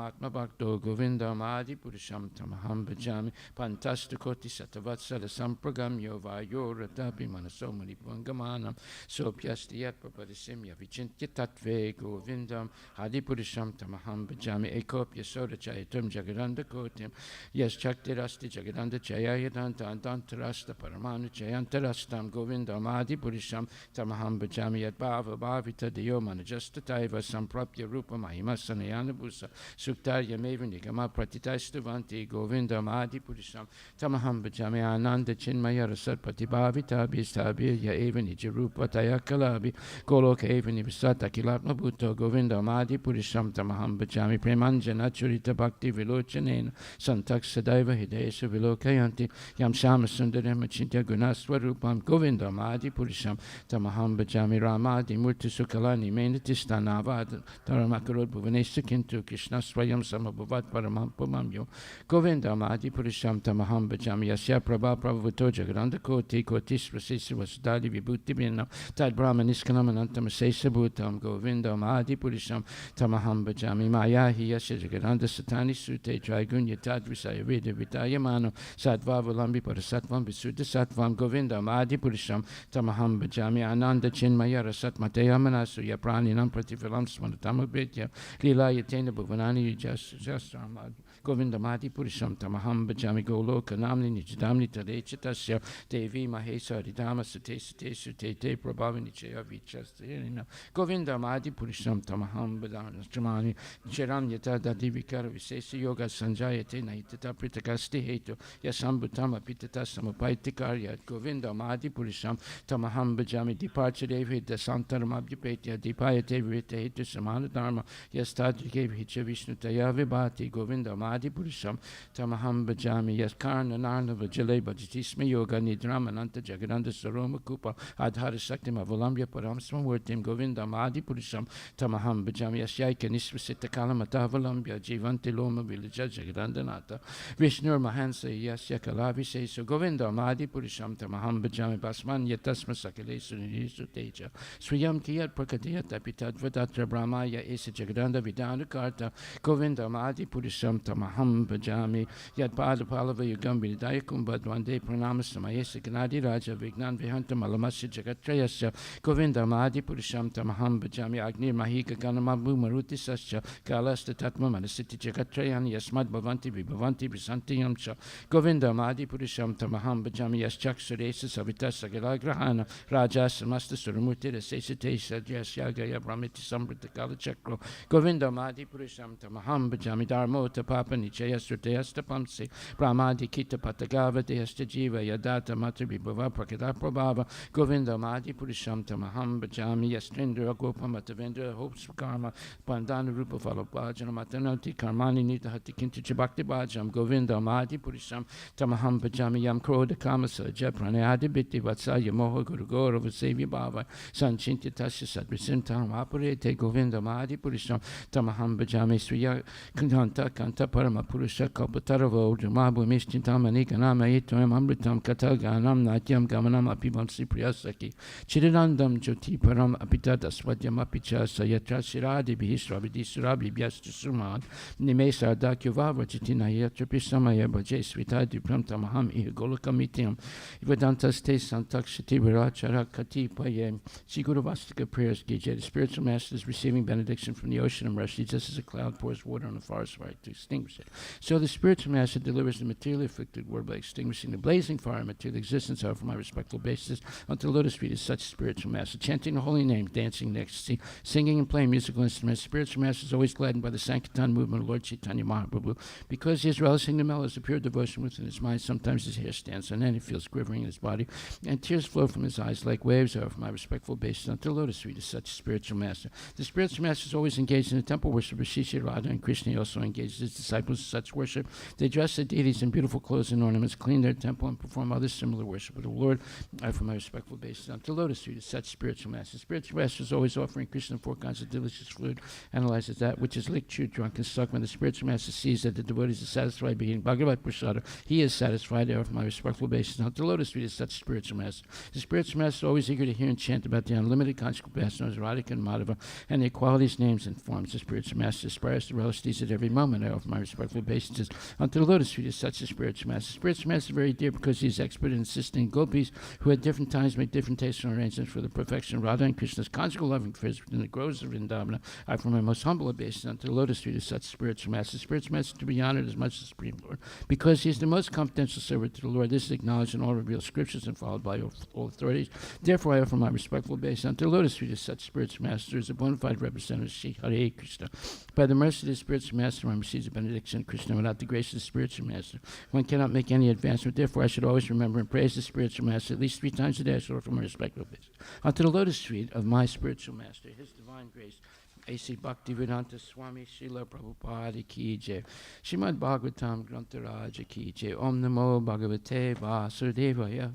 Atma Bhakto Govindam Adi Purisham Tamaham Bhajami Pantastakoti Satavatsala Sampragam Yovayo Ratapi Manasomani Pangamanam Sopyasti Yat Papadisimya Vichintya Tatve Govindam Adi Purisham Tamaham Bhajami Ekopya Soda Chayatum Jagadanda Kotim Yes Chaktirasti Jagadanda Chayayadanta Antantarasta Paramanu Chayantarastam Govindam Adi Purisham Tamaham Bhajami Yat Bhava Bhavita Diyo Manajasta Taiva Samprapya Rupa Mahima Sanayana Busa Suktarya Mevan Nigama Pratitastavanti Govindam Adi Purisham Tamaham Bhajami Ananda Chinmaya Rasat Patibhavita Bistabirya Evan Nijarupa Tayakalabi Goloka Evan Visata Kilatma Bhutto Govindam Adi Purisham Tamaham Bhajami Premanjana Churita Bhakti Vilochanena Santak Sadaiva Hidesha Vilokayanti Yam Shama Sundaram Achintya Gunaswarupam Govindam Adi Purisham Tamaham Bhajami Ramadi Murti Sukalani Menatistanava Dharamakarod Bhuvanesha Kintu Krishna Swayam Samabhava Bhavat Paramam Pumamyo Govinda Madi Purisham Tamaham Bhajami Yasya Prabha Prabhuto Jagaranda Koti Kotis Prasisa Vasudadi Vibhuti Vinam Tad Brahmaniskanam Anantam Sesa Bhutam Govinda Madi Purisham Tamaham Bhajami Maya Yasya Jagaranda Satani Sute Traigunya Tad Visaya Veda Vitayamano Sadva Vulambi Parasatvam Visuddha Satvam Govinda Madi Purisham Tamaham Bhajami Ananda Chinmaya Rasat Mataya Manasu Yapraninam Pratifilam Smanatama Britya Lila Yatena Bhuvanani Jasramad Govinda Madi Purisham Tamaham Bhajami Goloka Namni Nijidamni Tadechitasya Devi Mahesa Ridama Sate Sate Sute Te Prabhavini Chaya Vichastina Govinda Madi Purisham Tamaham Bhajamani Chiram Yata Dadi Vikara Visesa Yoga Sanjayate Naitata Pritakasti Hetu Yasambutama Pitata Samapaitikariya Govinda Madi Purisham Tamaham Bhajami Departure Devi Dasantaramabhyapetya Dipayate Vrita Hetu Samana Dharma Yastadrike Vicha Vishnu Taya Vibhati Govinda Madi Purisham Tamaham Bhajami Yaskarna Narna Vajale Bhajatisma Yoga Nidramananta Jagadanda Saroma Kupa Adhara Saktim Avalambya Param Samurtim Govinda Madi Purisham Tamaham Bhajami Yasyaika Nisvasita Kalamata Avalambya Jivanti Loma Villaja Jagadandanata Vishnur Mahansa Yasya Kalavi Seso Govinda Madi Purisham Tamaham Bhajami Basman Yatasma Sakale Sunisu Teja Swayam Kiyat Prakadiyat Apitad Vadatra Brahmaya Esa Jagadanda Vidana Karta Govinda Madi Purisham Tamaham Bhajami Yad Pada Palava Yugam Vidayakum Badwande Pranamasama Ganadi Raja Vignan Vihantam Alamasya Jagatrayasya Govinda Madi Purisham Tamaham Bhajami Agnir Mahika Ganamabu Maruti Sasya Kalasta Tatma Manasiti Jagatrayan Yasmad Bhavanti Vibhavanti Visanti Yamcha Govinda Madi Purisham Tamaham Bhajami Yaschak Suresa Savita Sagala Grahana Raja Samasta Suramurti Resesite Sadyasyaga Brahmiti Sambrita Kala Chakro Govinda Madi Purisham Tamaham Bhajami Dharmo Tapapa Nichaya Srutayasta Pamsi Brahmadi Kita Patagava Deyasta Jiva Yadata Matri Bhava Prakada Prabhava Govinda Madi Purisham Tamaham Bhajami Yastrindra Gopa Matavendra Hopes Karma Pandana Rupa Falabhajana Matanati Karmani Nita Hatikinti Chabakti Bhajam Govinda Madi Purisham Tamaham Bhajami Yam Kroda Kamasa Japranayadi Biti Vatsaya Moha Guru Gaurava Sevi Bhava Sanchinti Tasya Sadvisintam Apurete Govinda Madi Purisham Tamaham Bhajami Sriya Kanta Kanta Parama Purusha Kalpataravo Jumabu Mishtintam Anikanama Itoam Amritam Kataganam Natyam Gamanam Apibam Sipriyasaki Chidanandam Jyoti Param Apitata Swadyam Apicha Sayatra Shiradi Bhisra Vidisurabi Byasta Suman Nimesa Dakyuvava Chitina Yatrapisamaya Bhaje Svitadi Pramtamaham Ihagolakamityam Vedantas Te Santakshati Virachara Kati Paye Siguruvastika prayers gauge the spiritual master is receiving benediction from the ocean of mercy just as a cloud pours water on a forest fire to extinguish it. So the spiritual master delivers the materially afflicted world by extinguishing the blazing fire of material existence. However, from my respectful basis, unto the lotus feet is such a spiritual master, chanting the holy names, dancing in ecstasy, singing and playing musical instruments. Spiritual master is always gladdened by the Sankirtan movement of Lord Chaitanya Mahaprabhu. Because he is relishing the mellows of pure devotion within his mind, sometimes his hair stands on end, he feels quivering in his body, and tears flow from his eyes like waves. However, from my respectful basis, unto the lotus feet is such a spiritual master. The spiritual master is always engaged in the temple worship of Shri Radha, and Krishna also engages his disciples in such worship. They dress the deities in beautiful clothes and ornaments, clean their temple, and perform other similar worship of the Lord. I, from my respectful basis, unto the lotus feet is such spiritual master. Spiritual master is always offering Krishna four kinds of delicious food, analyzes that which is licked, chewed, drunk, and sucked. When the spiritual master sees that the devotees are satisfied by eating Bhagavad Prasada, he is satisfied. Therefore, from my respectful basis, unto the lotus feet is such spiritual master. The spiritual master is always eager to hear and chant about the unlimited conjugal pastimes of Radhika and Madhava and their qualities, names, and forms. The spiritual master aspires to relish these at every moment. I offer my respectful basis unto the lotus feet is such a spiritual master. Spiritual master is very dear because he is expert in assisting gopis who at different times make different tastes and arrangements for the perfection of Radha and Krishna's conjugal loving affairs within the groves of Vrindavana. I offer my most humble obeisance unto the lotus feet is such a spiritual master. Spiritual master to be honored as much as the Supreme Lord because he is the most confidential servant to the Lord. This is acknowledged in all revealed scriptures and followed by all authorities. Therefore, I offer my respectful obeisance unto the lotus feet is such a spiritual master as a bona fide representative of Sri Hare Krishna. By the mercy of the spiritual master, one receives the benediction of Krishna. Without the grace of the spiritual master, one cannot make any advancement. Therefore, I should always remember and praise the spiritual master at least 3 times a day. I should offer my respectful obeisance unto the lotus feet of my spiritual master, his divine grace. A.C. Bhaktivedanta Swami Srila Prabhupada Ki Jai. Srimad Bhagavatam Grantaraja Ki Jai. Om Namo Bhagavate Vasudevaya.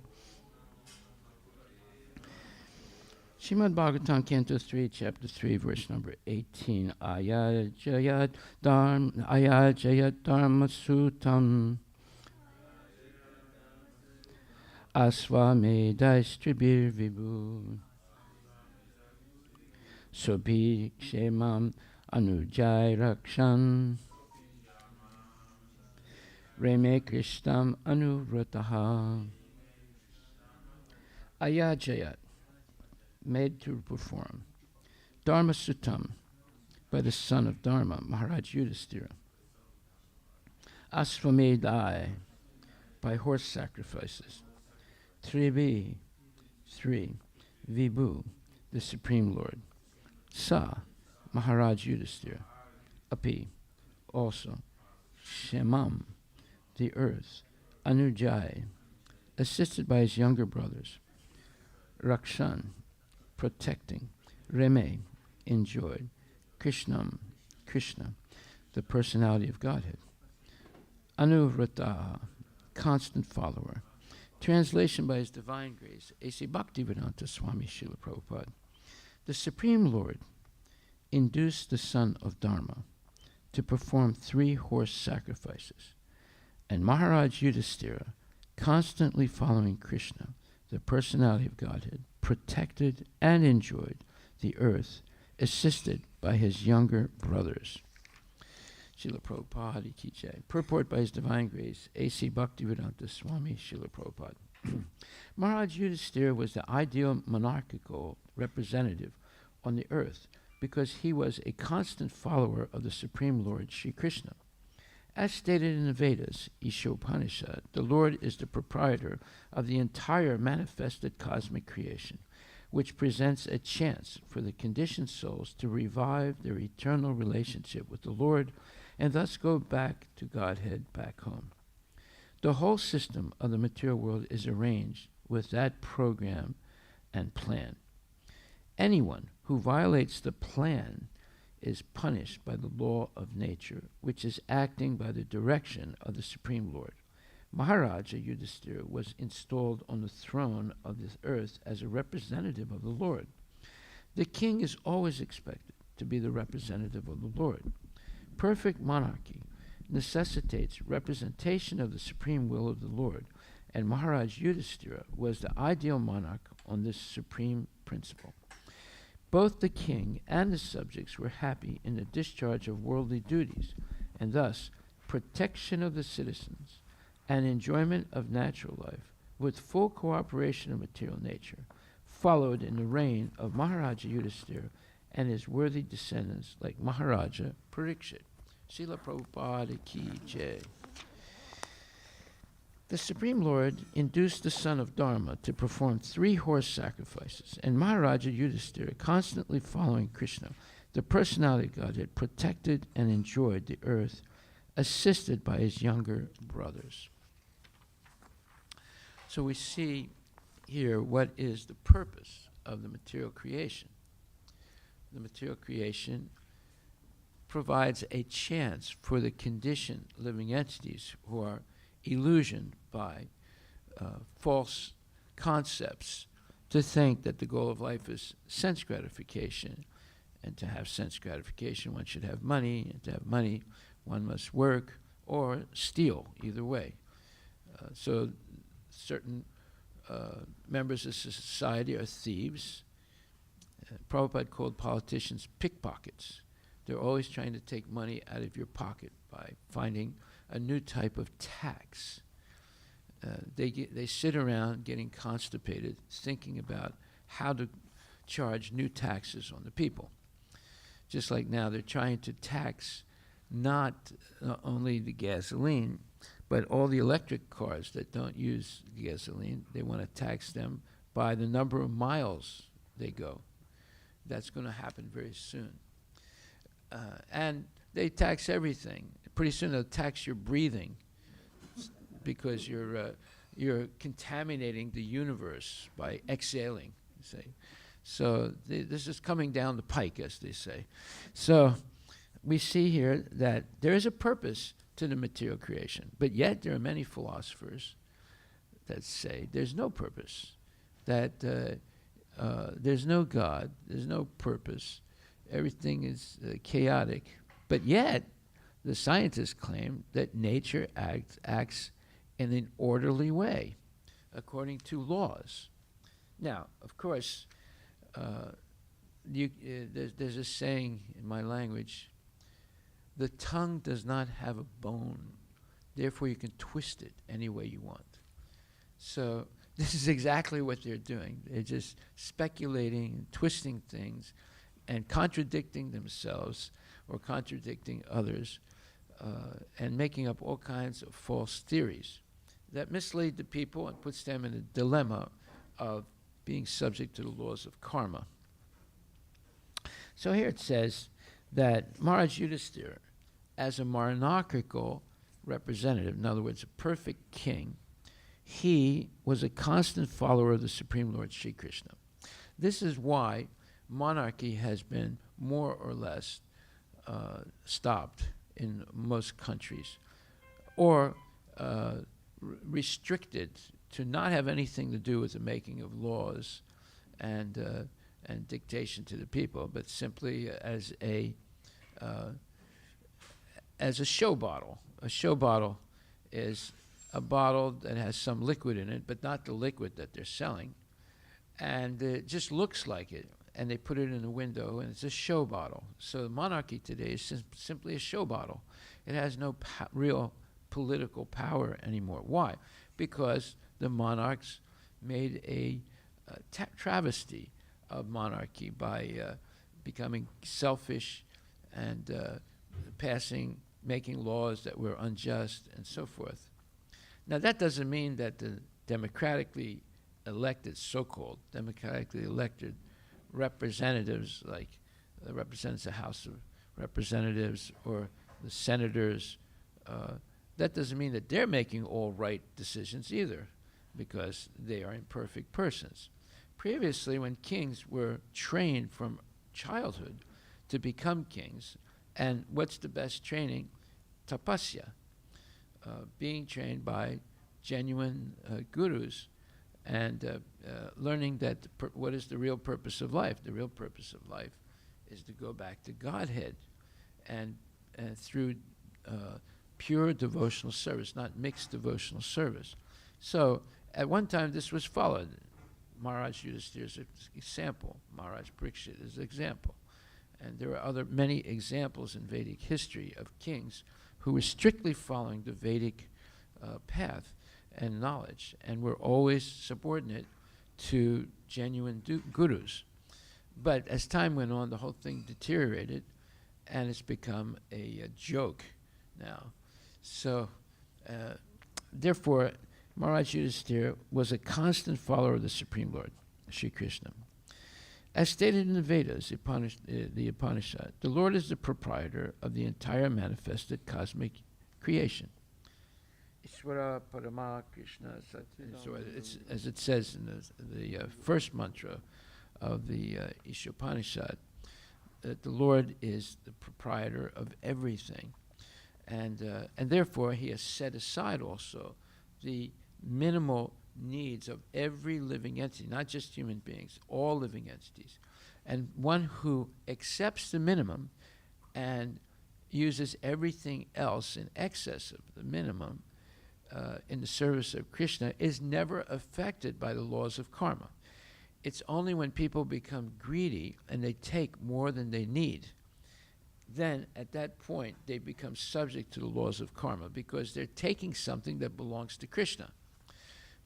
Srimad Bhagavatam, Canto 3, Chapter 3, verse number 18. Ayajayat Dharma Sutam Asvamedaistribir Vibhu Sobi Kshemam Anujai Rakshan Reme Krishtam Anuvrataha. Ayajayat, made to perform. Dharma Sutam, by the son of Dharma, Maharaj Yudhisthira. Asvamedai, by horse sacrifices. Tribi, three. Vibhu, the Supreme Lord. Sa, Maharaj Yudhisthira. Api, also. Shemam, the earth. Anujai, assisted by his younger brothers. Rakshan, protecting. Reme, enjoyed. Krishnam, Krishna, the personality of Godhead. Anuvrata, constant follower. Translation by His Divine Grace, A.C. Bhaktivedanta Swami Srila Prabhupada. The Supreme Lord induced the son of Dharma to perform 3 horse sacrifices, and Maharaj Yudhisthira, constantly following Krishna, the personality of Godhead, protected and enjoyed the earth, assisted by his younger brothers. Srila Prabhupada Ki Jai. Purport by His Divine Grace, A.C. Bhaktivedanta Swami Srila Prabhupada. Maharaj Yudhisthira was the ideal monarchical representative on the earth because he was a constant follower of the Supreme Lord Sri Krishna. As stated in the Vedas, Ishopanishad, the Lord is the proprietor of the entire manifested cosmic creation, which presents a chance for the conditioned souls to revive their eternal relationship with the Lord and thus go back to Godhead, back home. The whole system of the material world is arranged with that program and plan. Anyone who violates the plan is punished by the law of nature, which is acting by the direction of the Supreme Lord. Maharaja Yudhisthira was installed on the throne of this earth as a representative of the Lord. The king is always expected to be the representative of the Lord. Perfect monarchy necessitates representation of the supreme will of the Lord, and Maharaj Yudhisthira was the ideal monarch on this supreme principle. Both the king and the subjects were happy in the discharge of worldly duties, and thus protection of the citizens and enjoyment of natural life with full cooperation of material nature followed in the reign of Maharaja Yudhisthira and his worthy descendants like Maharaja Parikshit. Srila Prabhupada Ki Jai. The Supreme Lord induced the son of Dharma to perform 3 horse sacrifices, and Maharaja Yudhisthira, constantly following Krishna, the personality of Godhead, protected and enjoyed the earth, assisted by his younger brothers. So we see here what is the purpose of the material creation. The material creation provides a chance for the conditioned living entities who are illusioned by false concepts to think that the goal of life is sense gratification, and to have sense gratification one should have money, and to have money one must work or steal, either way. So certain members of society are thieves. Prabhupada called politicians pickpockets. They're always trying to take money out of your pocket by finding a new type of tax. They sit around getting constipated, thinking about how to charge new taxes on the people. Just like now, they're trying to tax not only the gasoline, but all the electric cars that don't use gasoline. They want to tax them by the number of miles they go. That's going to happen very soon. And they tax everything. Pretty soon they'll tax your breathing because you're contaminating the universe by exhaling, you see. So this is coming down the pike, as they say. So we see here that there is a purpose to the material creation, but yet there are many philosophers that say there's no purpose, that there's no God, there's no purpose, everything is chaotic. But yet, the scientists claim that nature acts in an orderly way, according to laws. Now, of course, there's a saying in my language, the tongue does not have a bone, therefore you can twist it any way you want. So this is exactly what they're doing. They're just speculating and twisting things and contradicting themselves or contradicting others and making up all kinds of false theories that mislead the people and puts them in a dilemma of being subject to the laws of karma. So here it says that Maharaj Yudhisthira, as a monarchical representative, in other words, a perfect king, he was a constant follower of the Supreme Lord Sri Krishna. This is why monarchy has been more or less stopped in most countries, or restricted to not have anything to do with the making of laws and dictation to the people, but simply as a show bottle. A show bottle is a bottle that has some liquid in it, but not the liquid that they're selling, and it just looks like it, and they put it in a window, and it's a show bottle. So the monarchy today is simply a show bottle. It has no real political power anymore. Why? Because the monarchs made a travesty of monarchy by becoming selfish and making laws that were unjust and so forth. Now that doesn't mean that the democratically elected, so-called democratically elected representatives, like the representatives of the House of Representatives or the senators, that doesn't mean that they're making all right decisions either, because they are imperfect persons. Previously, when kings were trained from childhood to become kings, and what's the best training? Tapasya, being trained by genuine gurus, and learning that what is the real purpose of life. The real purpose of life is to go back to Godhead, and through pure devotional service, not mixed devotional service. So at one time this was followed. Maharaj Yudhisthira is an example. Maharaj Parikshit is an example. And there are many examples in Vedic history of kings who were strictly following the Vedic path and knowledge, and were always subordinate to genuine gurus. But as time went on, the whole thing deteriorated, and it's become a joke now. So, therefore, Maharaj Yudhisthira was a constant follower of the Supreme Lord, Sri Krishna. As stated in the Vedas, the Upanishad, the Lord is the proprietor of the entire manifested cosmic creation. Ishvara Parama Krishna Satyam. It's as it says in the first mantra of the Ishopanishad, that the Lord is the proprietor of everything. And therefore, he has set aside also the minimal needs of every living entity, not just human beings, all living entities. And one who accepts the minimum and uses everything else in excess of the minimum in the service of Krishna is never affected by the laws of karma. It's only when people become greedy and they take more than they need, then at that point they become subject to the laws of karma, because they're taking something that belongs to Krishna.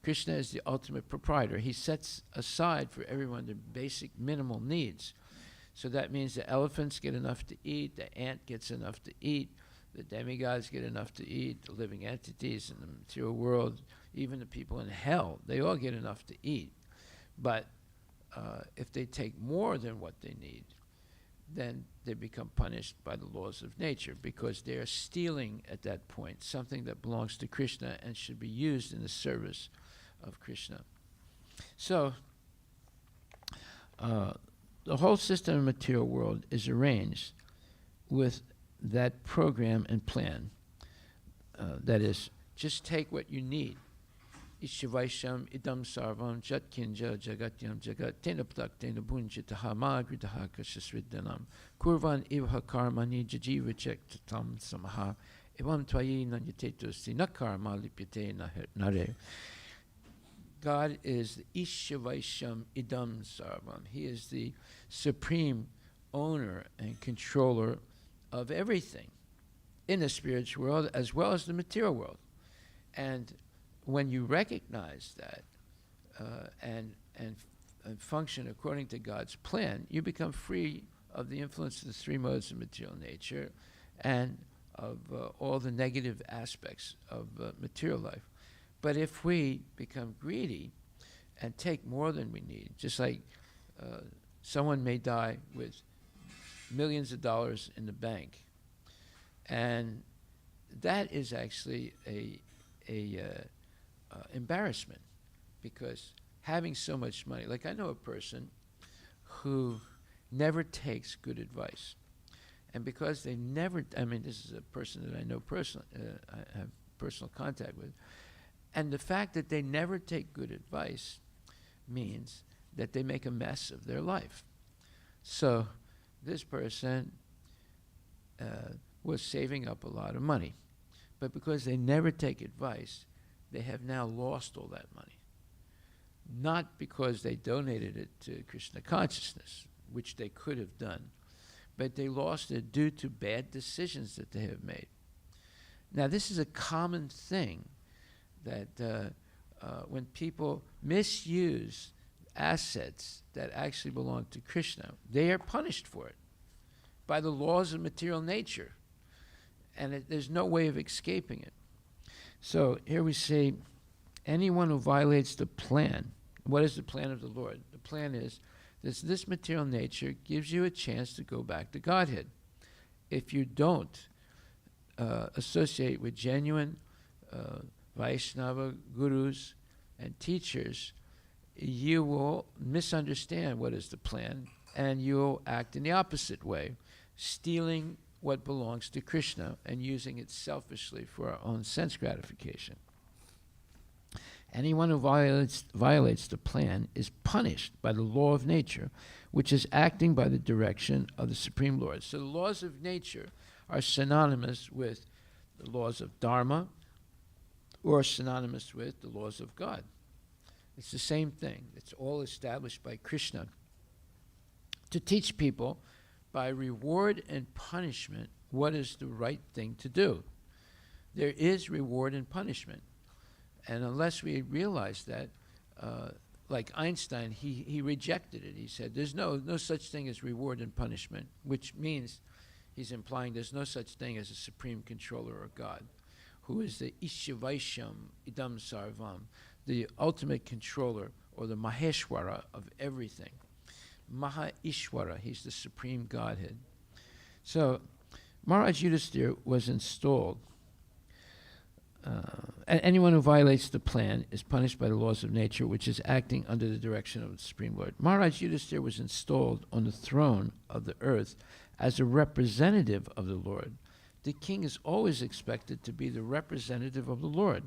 Krishna is the ultimate proprietor. He sets aside for everyone their basic minimal needs. So that means the elephants get enough to eat, the ant gets enough to eat, the demigods get enough to eat, the living entities in the material world, even the people in hell, they all get enough to eat. But if they take more than what they need, then they become punished by the laws of nature, because they are stealing at that point something that belongs to Krishna and should be used in the service of Krishna. So the whole system of material world is arranged with that program and plan. That is, just take what you need. Ishavaisham idam sarvam jatkinja jagatyam jagat tena tena bunjitaha magritaha kashasriddanam kurvan ivha karmani jajivachektatam samaha evam tvayi nanyatetusti nakarma lipite nare. God is the Ishavaisham idam sarvam. He is the supreme owner and controller of everything in the spiritual world as well as the material world. And when you recognize that and function according to God's plan, you become free of the influence of the three modes of material nature and of all the negative aspects of material life. But if we become greedy and take more than we need, just like someone may die with millions of dollars in the bank, and that is actually a embarrassment, because having so much money, like I know a person who never takes good advice, and because they never, I mean, this is a person that I know personally, I have personal contact with, and the fact that they never take good advice means that they make a mess of their life. So this person was saving up a lot of money, but because they never take advice, they have now lost all that money. Not because they donated it to Krishna consciousness, which they could have done, but they lost it due to bad decisions that they have made. Now, this is a common thing, that when people misuse assets that actually belong to Krishna, they are punished for it by the laws of material nature, and there's no way of escaping it. So here we say, anyone who violates the plan. What is the plan of the Lord? The plan is this material nature gives you a chance to go back to Godhead. If you don't associate with genuine Vaishnava gurus and teachers, you will misunderstand what is the plan, and you'll act in the opposite way, stealing what belongs to Krishna and using it selfishly for our own sense gratification. Anyone who violates the plan is punished by the law of nature, which is acting by the direction of the Supreme Lord. So the laws of nature are synonymous with the laws of Dharma, or synonymous with the laws of God. It's the same thing. It's all established by Krishna to teach people by reward and punishment what is the right thing to do. There is reward and punishment. And unless we realize that, like Einstein, he rejected it. He said there's no such thing as reward and punishment, which means he's implying there's no such thing as a supreme controller or God, who is the Ishavaisham idam sarvam, the ultimate controller, or the Maheshwara of everything. Maha Ishwara, he's the supreme Godhead. So Maharaj Yudhisthira was installed. Anyone who violates the plan is punished by the laws of nature, which is acting under the direction of the Supreme Lord. Maharaj Yudhisthira was installed on the throne of the earth as a representative of the Lord. The king is always expected to be the representative of the Lord.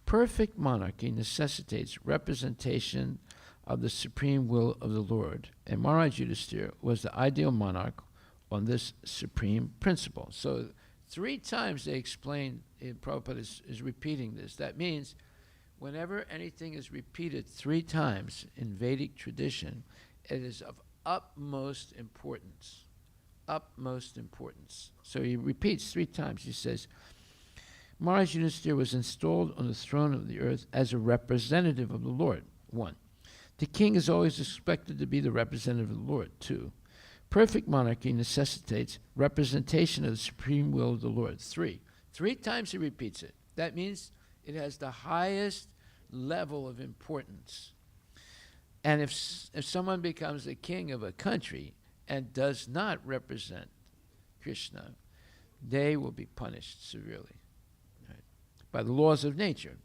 Perfect monarchy necessitates representation of the supreme will of the Lord, and Maharaj Yudhisthira was the ideal monarch on this supreme principle. So 3 times they explain, Prabhupada is repeating this. That means whenever anything is repeated 3 times in Vedic tradition, it is of utmost importance. Utmost importance. So he repeats 3 times. He says, Maharaj Yudhisthira was installed on the throne of the earth as a representative of the Lord. 1. The king is always expected to be the representative of the Lord. 2. Perfect monarchy necessitates representation of the supreme will of the Lord. 3. 3 times he repeats it. That means it has the highest level of importance. And if someone becomes the king of a country and does not represent Krishna, they will be punished severely, right, by the laws of nature.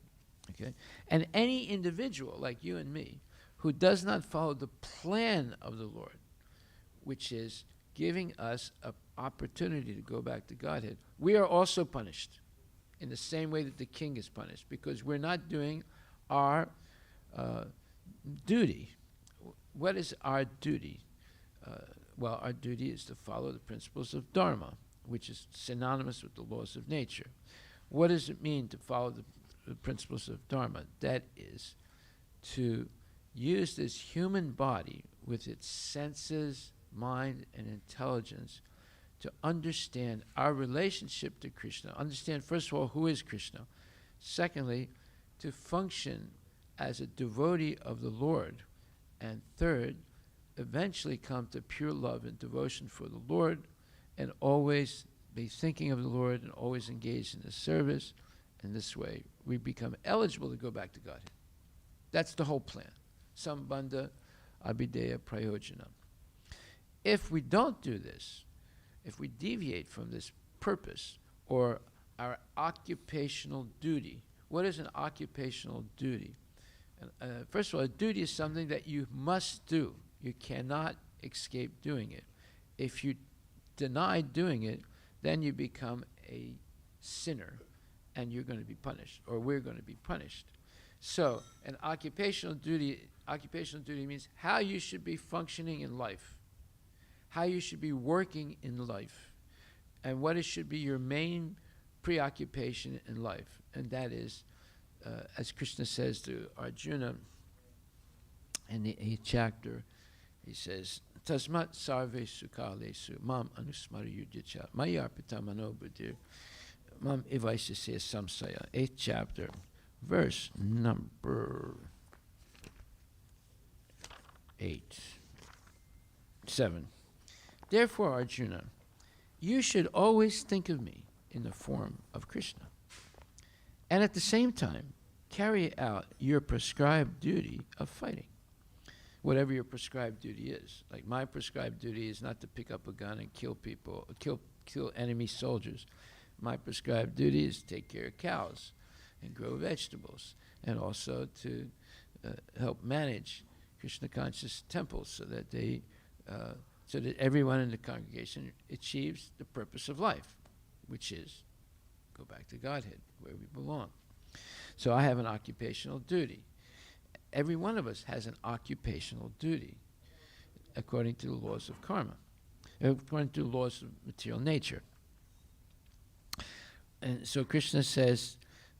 Okay? And any individual like you and me who does not follow the plan of the Lord, which is giving us an opportunity to go back to Godhead, we are also punished in the same way that the king is punished, because we're not doing our duty. What is our duty? Well, our duty is to follow the principles of Dharma, which is synonymous with the laws of nature. What does it mean to follow the principles of Dharma? That is to use this human body with its senses, mind, and intelligence to understand our relationship to Krishna. Understand, first of all, who is Krishna. Secondly, to function as a devotee of the Lord. And third, eventually come to pure love and devotion for the Lord, and always be thinking of the Lord and always engaged in the service. And this way, we become eligible to go back to Godhead. That's the whole plan. Sambandha Abhideya Prayojanam. If we don't do this, if we deviate from this purpose or our occupational duty, what is an occupational duty? First of all, a duty is something that you must do. You cannot escape doing it. If you deny doing it, then you become a sinner and you're going to be punished, or we're going to be punished. So an occupational duty means how you should be functioning in life, how you should be working in life, and what it should be your main preoccupation in life. And that is, as Krishna says to Arjuna in the 8th chapter, he says, Tasmat sarve sukalesu mam anusmara yudhyacha mayarpita manobuddhir mam evaisasya samsaya. 8th chapter, verse number 7. Therefore, Arjuna, you should always think of me in the form of Krishna, and at the same time carry out your prescribed duty of fighting. Whatever your prescribed duty is. Like my prescribed duty is not to pick up a gun and kill people, kill enemy soldiers. My prescribed duty is to take care of cows and grow vegetables, and also to help manage Krishna conscious temples so that so that everyone in the congregation achieves the purpose of life, which is go back to Godhead, where we belong. So I have an occupational duty. Every one of us has an occupational duty according to the laws of karma, according to the laws of material nature. And so Krishna says,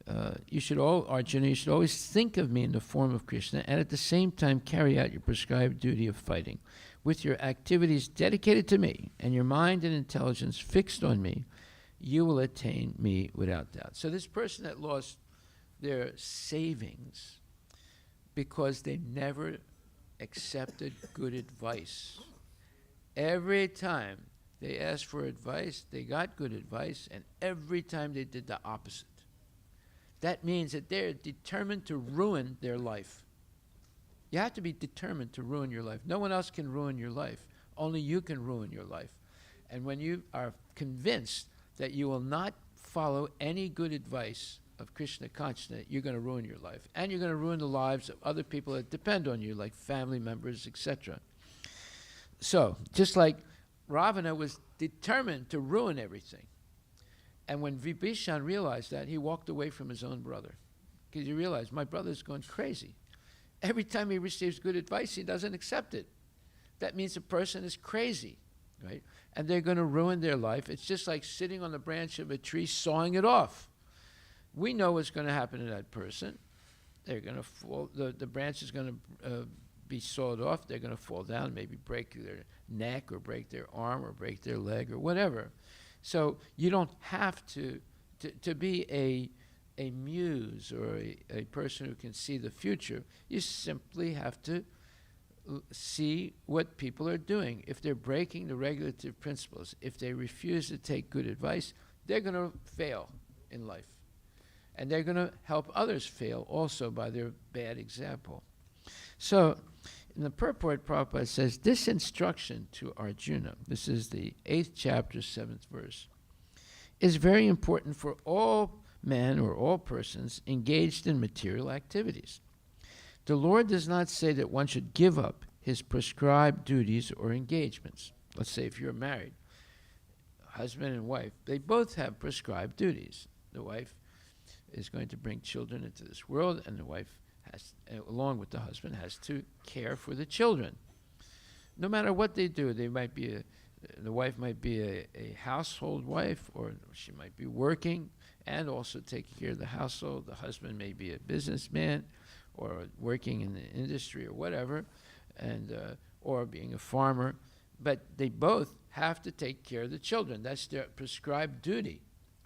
Arjuna, you should always think of me in the form of Krishna, and at the same time carry out your prescribed duty of fighting. With your activities dedicated to me and your mind and intelligence fixed on me, you will attain me without doubt. So this person that lost their savings because they never accepted good advice. Every time they asked for advice, they got good advice, and every time they did the opposite. That means that they're determined to ruin their life. You have to be determined to ruin your life. No one else can ruin your life. Only you can ruin your life. And when you are convinced that you will not follow any good advice of Krishna consciousness, you're going to ruin your life. And you're going to ruin the lives of other people that depend on you, like family members, etc. So, just like Ravana was determined to ruin everything. And when Vibhishan realized that, he walked away from his own brother. Because he realized, my brother's going crazy. Every time he receives good advice, he doesn't accept it. That means a person is crazy, right? And they're going to ruin their life. It's just like sitting on the branch of a tree, sawing it off. We know what's going to happen to that person. They're going to fall, the branch is going to be sawed off. They're going to fall down, maybe break their neck or break their arm or break their leg or whatever. So you don't have to be a muse or a person who can see the future. You simply have to see what people are doing. If they're breaking the regulative principles, if they refuse to take good advice, they're going to fail in life. And they're going to help others fail also by their bad example. So in the purport, Prabhupada says, this instruction to Arjuna, this is the 8th chapter, 7th verse, is very important for all men or all persons engaged in material activities. The Lord does not say that one should give up his prescribed duties or engagements. Let's say if you're married, husband and wife, they both have prescribed duties. The wife is going to bring children into this world, and the wife along with the husband, has to care for the children. No matter what they do, they might be the wife might be a household wife, or she might be working and also taking care of the household. The husband may be a businessman or working in the industry or whatever, and or being a farmer. But they both have to take care of the children. That's their prescribed duty,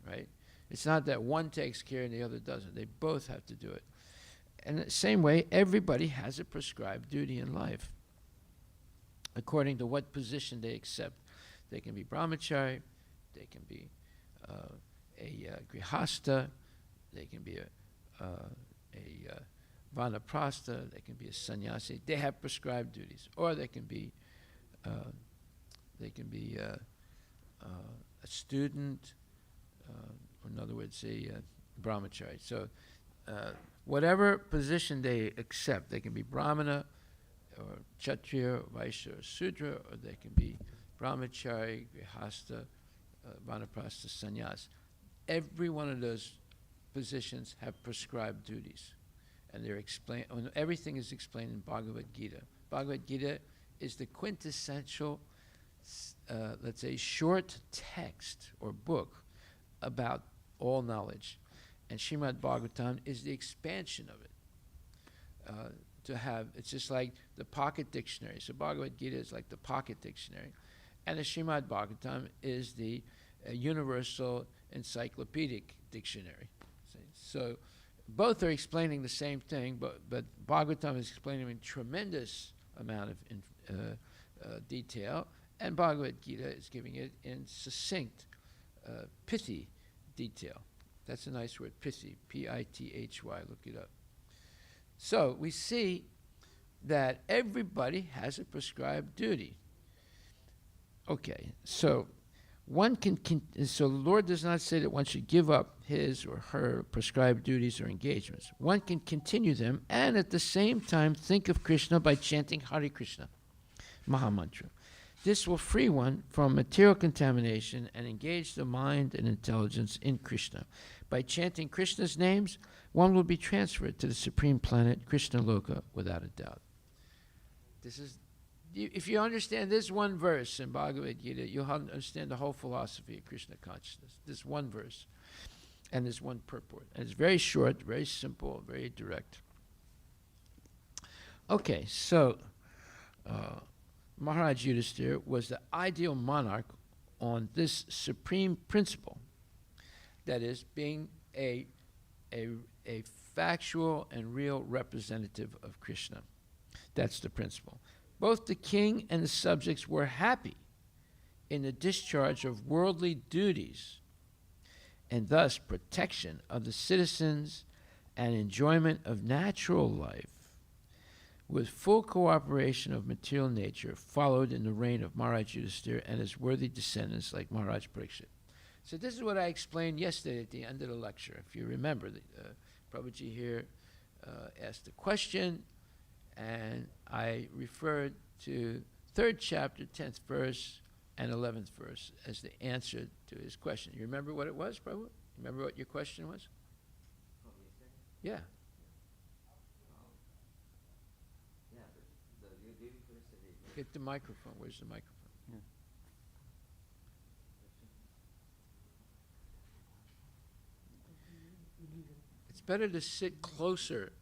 right? It's not that one takes care and the other doesn't. They both have to do it. And the same way, everybody has a prescribed duty in life, according to what position they accept. They can be brahmachari, they can be a grihasta, they can be a vanaprastha, they can be a sannyasi. They have prescribed duties, or they can be a student, or in other words, a brahmachari. So whatever position they accept, they can be brahmana, or kshatriya, vaishya, or sudra, or they can be brahmachari, grihasta, vanaprastha, sannyas. Every one of those positions have prescribed duties, and they're explained. Everything is explained in Bhagavad Gita. Bhagavad Gita is the quintessential, let's say, short text or book about all knowledge, and Srimad Bhagavatam is the expansion of it. It's just like the pocket dictionary. So Bhagavad Gita is like the pocket dictionary, and the Srimad Bhagavatam is the universal encyclopedic dictionary. So both are explaining the same thing, but Bhagavatam is explaining in tremendous amount of detail, and Bhagavad Gita is giving it in succinct, pithy detail. That's a nice word, pithy, P-I-T-H-Y, look it up. So we see that everybody has a prescribed duty. Okay, so so the Lord does not say that one should give up his or her prescribed duties or engagements. One can continue them and at the same time think of Krishna by chanting Hare Krishna, Mahamantra. This will free one from material contamination and engage the mind and intelligence in Krishna. By chanting Krishna's names, one will be transferred to the supreme planet, Krishna Loka, without a doubt. If you understand this one verse in Bhagavad Gita, you'll understand the whole philosophy of Krishna consciousness. This one verse and this one purport. And it's very short, very simple, very direct. Okay, so Maharaj Yudhisthira was the ideal monarch on this supreme principle, that is, being a factual and real representative of Krishna. That's the principle. Both the king and the subjects were happy in the discharge of worldly duties, and thus protection of the citizens and enjoyment of natural life, with full cooperation of material nature, followed in the reign of Maharaj Yudhisthira and his worthy descendants like Maharaj Parikshit. So this is what I explained yesterday at the end of the lecture. If you remember, Prabhuji here asked a question, and I referred to 3rd chapter, 10th verse, and 11th verse as the answer to his question. You remember what it was, Prabhu? Remember what your question was? Yeah. Get the microphone. Where's the microphone? Yeah. It's better to sit closer.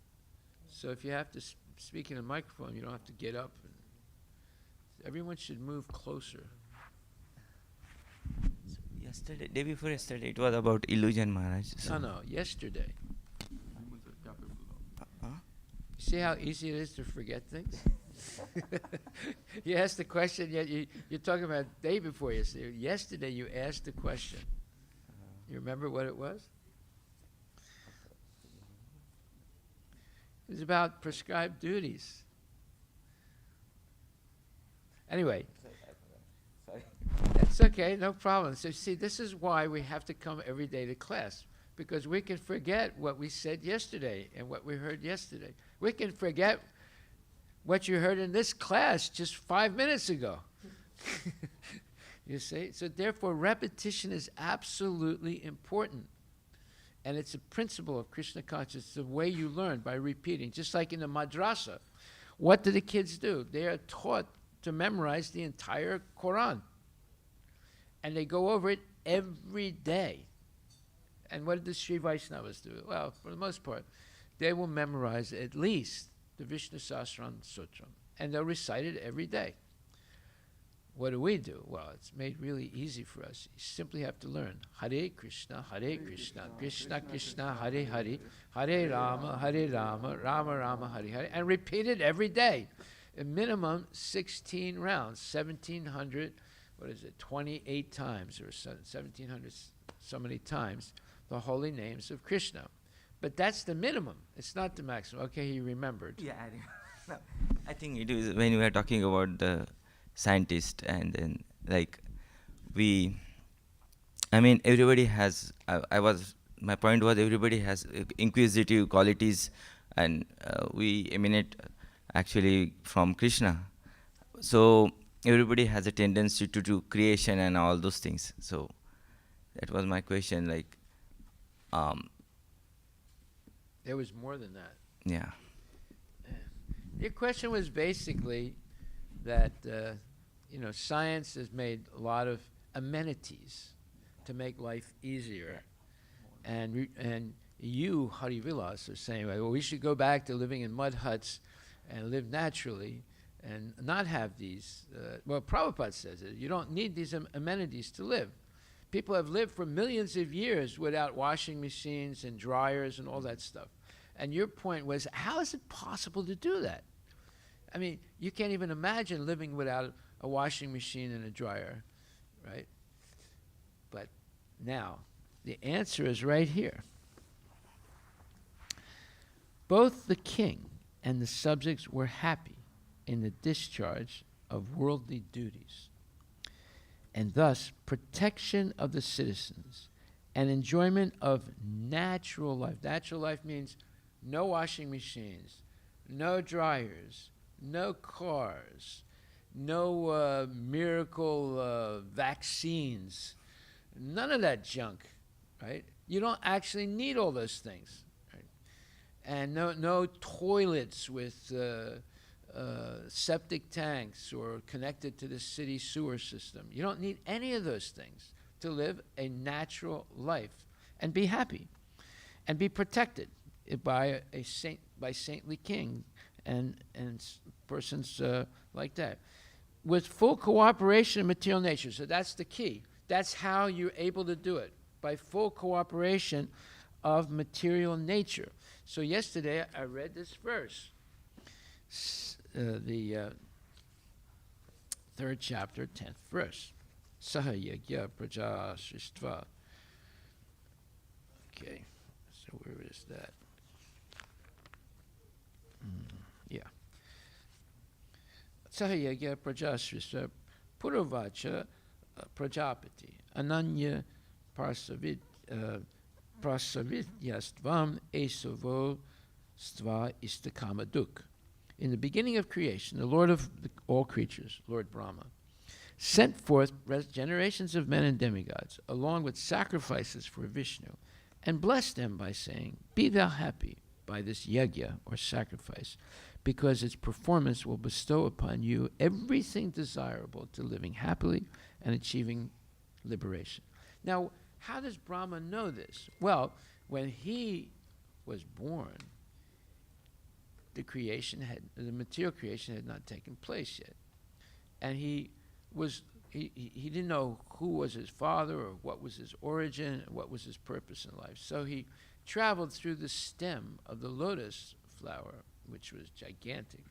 So if you have to speak in a microphone, you don't have to get up. Everyone should move closer. So yesterday, day before yesterday, it was about illusion, Maharaj. So No, yesterday. You see how easy it is to forget things? You asked the question, yet you're talking about day before yesterday. Yesterday you asked the question. You remember what it was? It was about prescribed duties. Anyway, that's okay, no problem. So see, this is why we have to come every day to class, because we can forget what we said yesterday and what we heard yesterday. We can forget what you heard in this class just 5 minutes ago. You see? So therefore, repetition is absolutely important. And it's a principle of Krishna consciousness, the way you learn by repeating. Just like in the madrasa, what do the kids do? They are taught to memorize the entire Quran. And they go over it every day. And what did the Sri Vaishnavas do? Well, for the most part, they will memorize at least the Vishnu Sahasranam Sutram. And they'll recite it every day. What do we do? Well, it's made really easy for us. You simply have to learn Hare Krishna, Krishna Krishna, Hare Hare, Hare Rama, Rama Rama, Hare Hare, and repeat it every day. A minimum 16 rounds, 1,700, 28 times, or 1,700 so many times, the holy names of Krishna. But that's the minimum. It's not the maximum. Okay, he remembered. Yeah, I think it is when we are talking about the scientist, and then everybody has, my point was everybody has inquisitive qualities, and we emanate actually from Krishna. So everybody has a tendency to do creation and all those things. So that was my question, There was more than that. yeah. Your question was basically that science has made a lot of amenities to make life easier, and you, Hari Vilas, are saying, well, we should go back to living in mud huts and live naturally and not have these. Well, Prabhupada says it. You don't need these amenities to live. People have lived for millions of years without washing machines and dryers and all that stuff. And your point was, how is it possible to do that? I mean, you can't even imagine living without a washing machine and a dryer, right? But now, the answer is right here. Both the king and the subjects were happy in the discharge of worldly duties, and thus protection of the citizens and enjoyment of natural life. Natural life means no washing machines, no dryers, no cars, no miracle vaccines, none of that junk, right? You don't actually need all those things, right? And no toilets with septic tanks or connected to the city sewer system. You don't need any of those things to live a natural life and be happy and be protected by saintly king and persons like that, with full cooperation of material nature. So that's the key. That's how you're able to do it, by full cooperation of material nature. So yesterday I read this verse, the 3rd chapter, 10th verse. Sahayagya praja sristva. Okay, so where is that? Yeah. Sahayagya praja sristva puravacha prajapati ananya prasavidyastvam esavo stva istakamaduk. In the beginning of creation, the Lord of all creatures, Lord Brahma, sent forth generations of men and demigods, along with sacrifices for Vishnu, and blessed them by saying, "Be thou happy by this yajna, or sacrifice, because its performance will bestow upon you everything desirable to living happily and achieving liberation." Now, how does Brahma know this? Well, when he was born, the material creation had not taken place yet. And he didn't know who was his father or what was his origin and what was his purpose in life. So he traveled through the stem of the lotus flower, which was gigantic,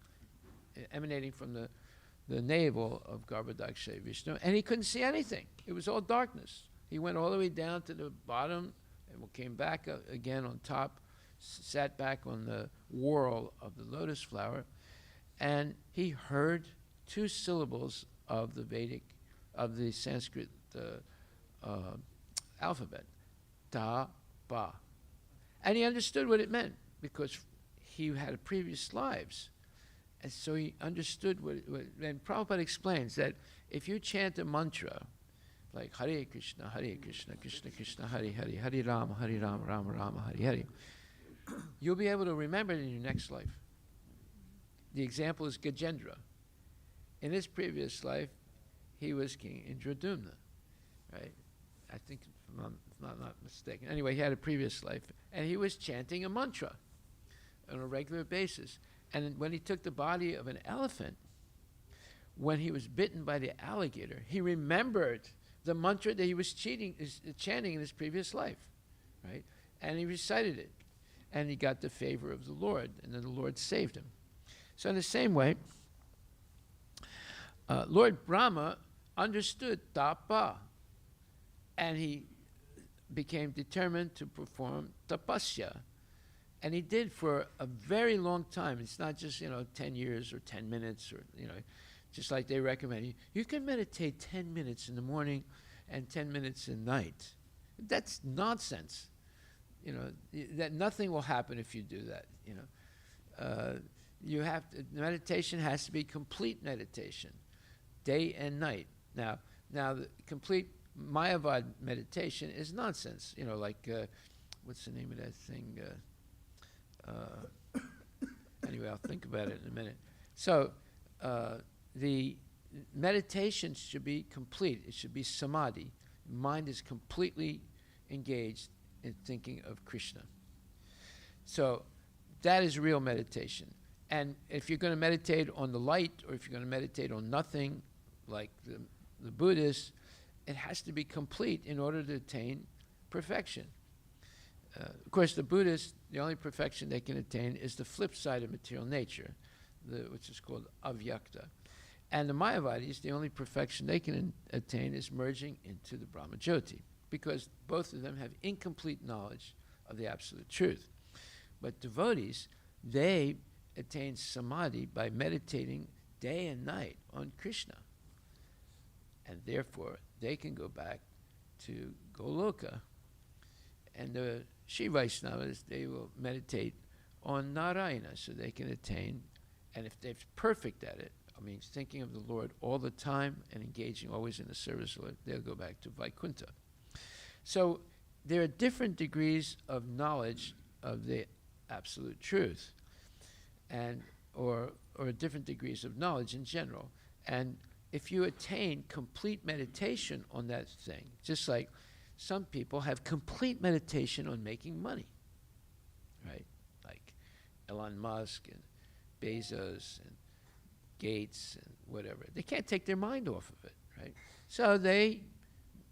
emanating from the navel of Garbhodaksha Vishnu, and he couldn't see anything. It was all darkness. He went all the way down to the bottom and came back again on top, sat back on the whorl of the lotus flower, and he heard 2 syllables of the Sanskrit alphabet, ta, ba. And he understood what it meant because he had previous lives. And so he understood and Prabhupada explains that if you chant a mantra like Hare Krishna, Krishna Krishna, Hare Hare, Hare Rama, Rama Rama, Hare Hare. You'll be able to remember it in your next life. The example is Gajendra. In his previous life, he was King Indradumna, right? I think, if I'm not mistaken. Anyway, he had a previous life, and he was chanting a mantra on a regular basis. And when he took the body of an elephant, when he was bitten by the alligator, he remembered the mantra that he was chanting in his previous life, right? And he recited it, and he got the favor of the Lord, and then the Lord saved him. So in the same way, Lord Brahma understood tapa, and he became determined to perform tapasya. And he did for a very long time. It's not just, 10 years or 10 minutes or, just like they recommend. You can meditate 10 minutes in the morning and 10 minutes at night. That's nonsense. That nothing will happen if you do that, you have to, meditation has to be complete meditation, day and night. Now the complete Mayavad meditation is nonsense. Like, what's the name of that thing? Anyway, I'll think about it in a minute. So the meditation should be complete. It should be samadhi. Mind is completely engaged in thinking of Krishna. So that is real meditation. And if you're going to meditate on the light, or if you're going to meditate on nothing, like the Buddhists, it has to be complete in order to attain perfection. Of course, the Buddhists, the only perfection they can attain is the flip side of material nature, which is called avyakta. And the Mayavadis, the only perfection they can attain is merging into the Brahmajyoti, because both of them have incomplete knowledge of the absolute truth. But devotees, they attain samadhi by meditating day and night on Krishna. And therefore, they can go back to Goloka. And the Shri Vaishnavas, they will meditate on Narayana, so they can attain, and if they're perfect at it, thinking of the Lord all the time and engaging always in the service of the Lord, they'll go back to Vaikuntha. So there are different degrees of knowledge of the absolute truth, and or different degrees of knowledge in general. And if you attain complete meditation on that thing, just like some people have complete meditation on making money, right? Like Elon Musk and Bezos and Gates and whatever. They can't take their mind off of it, right? So they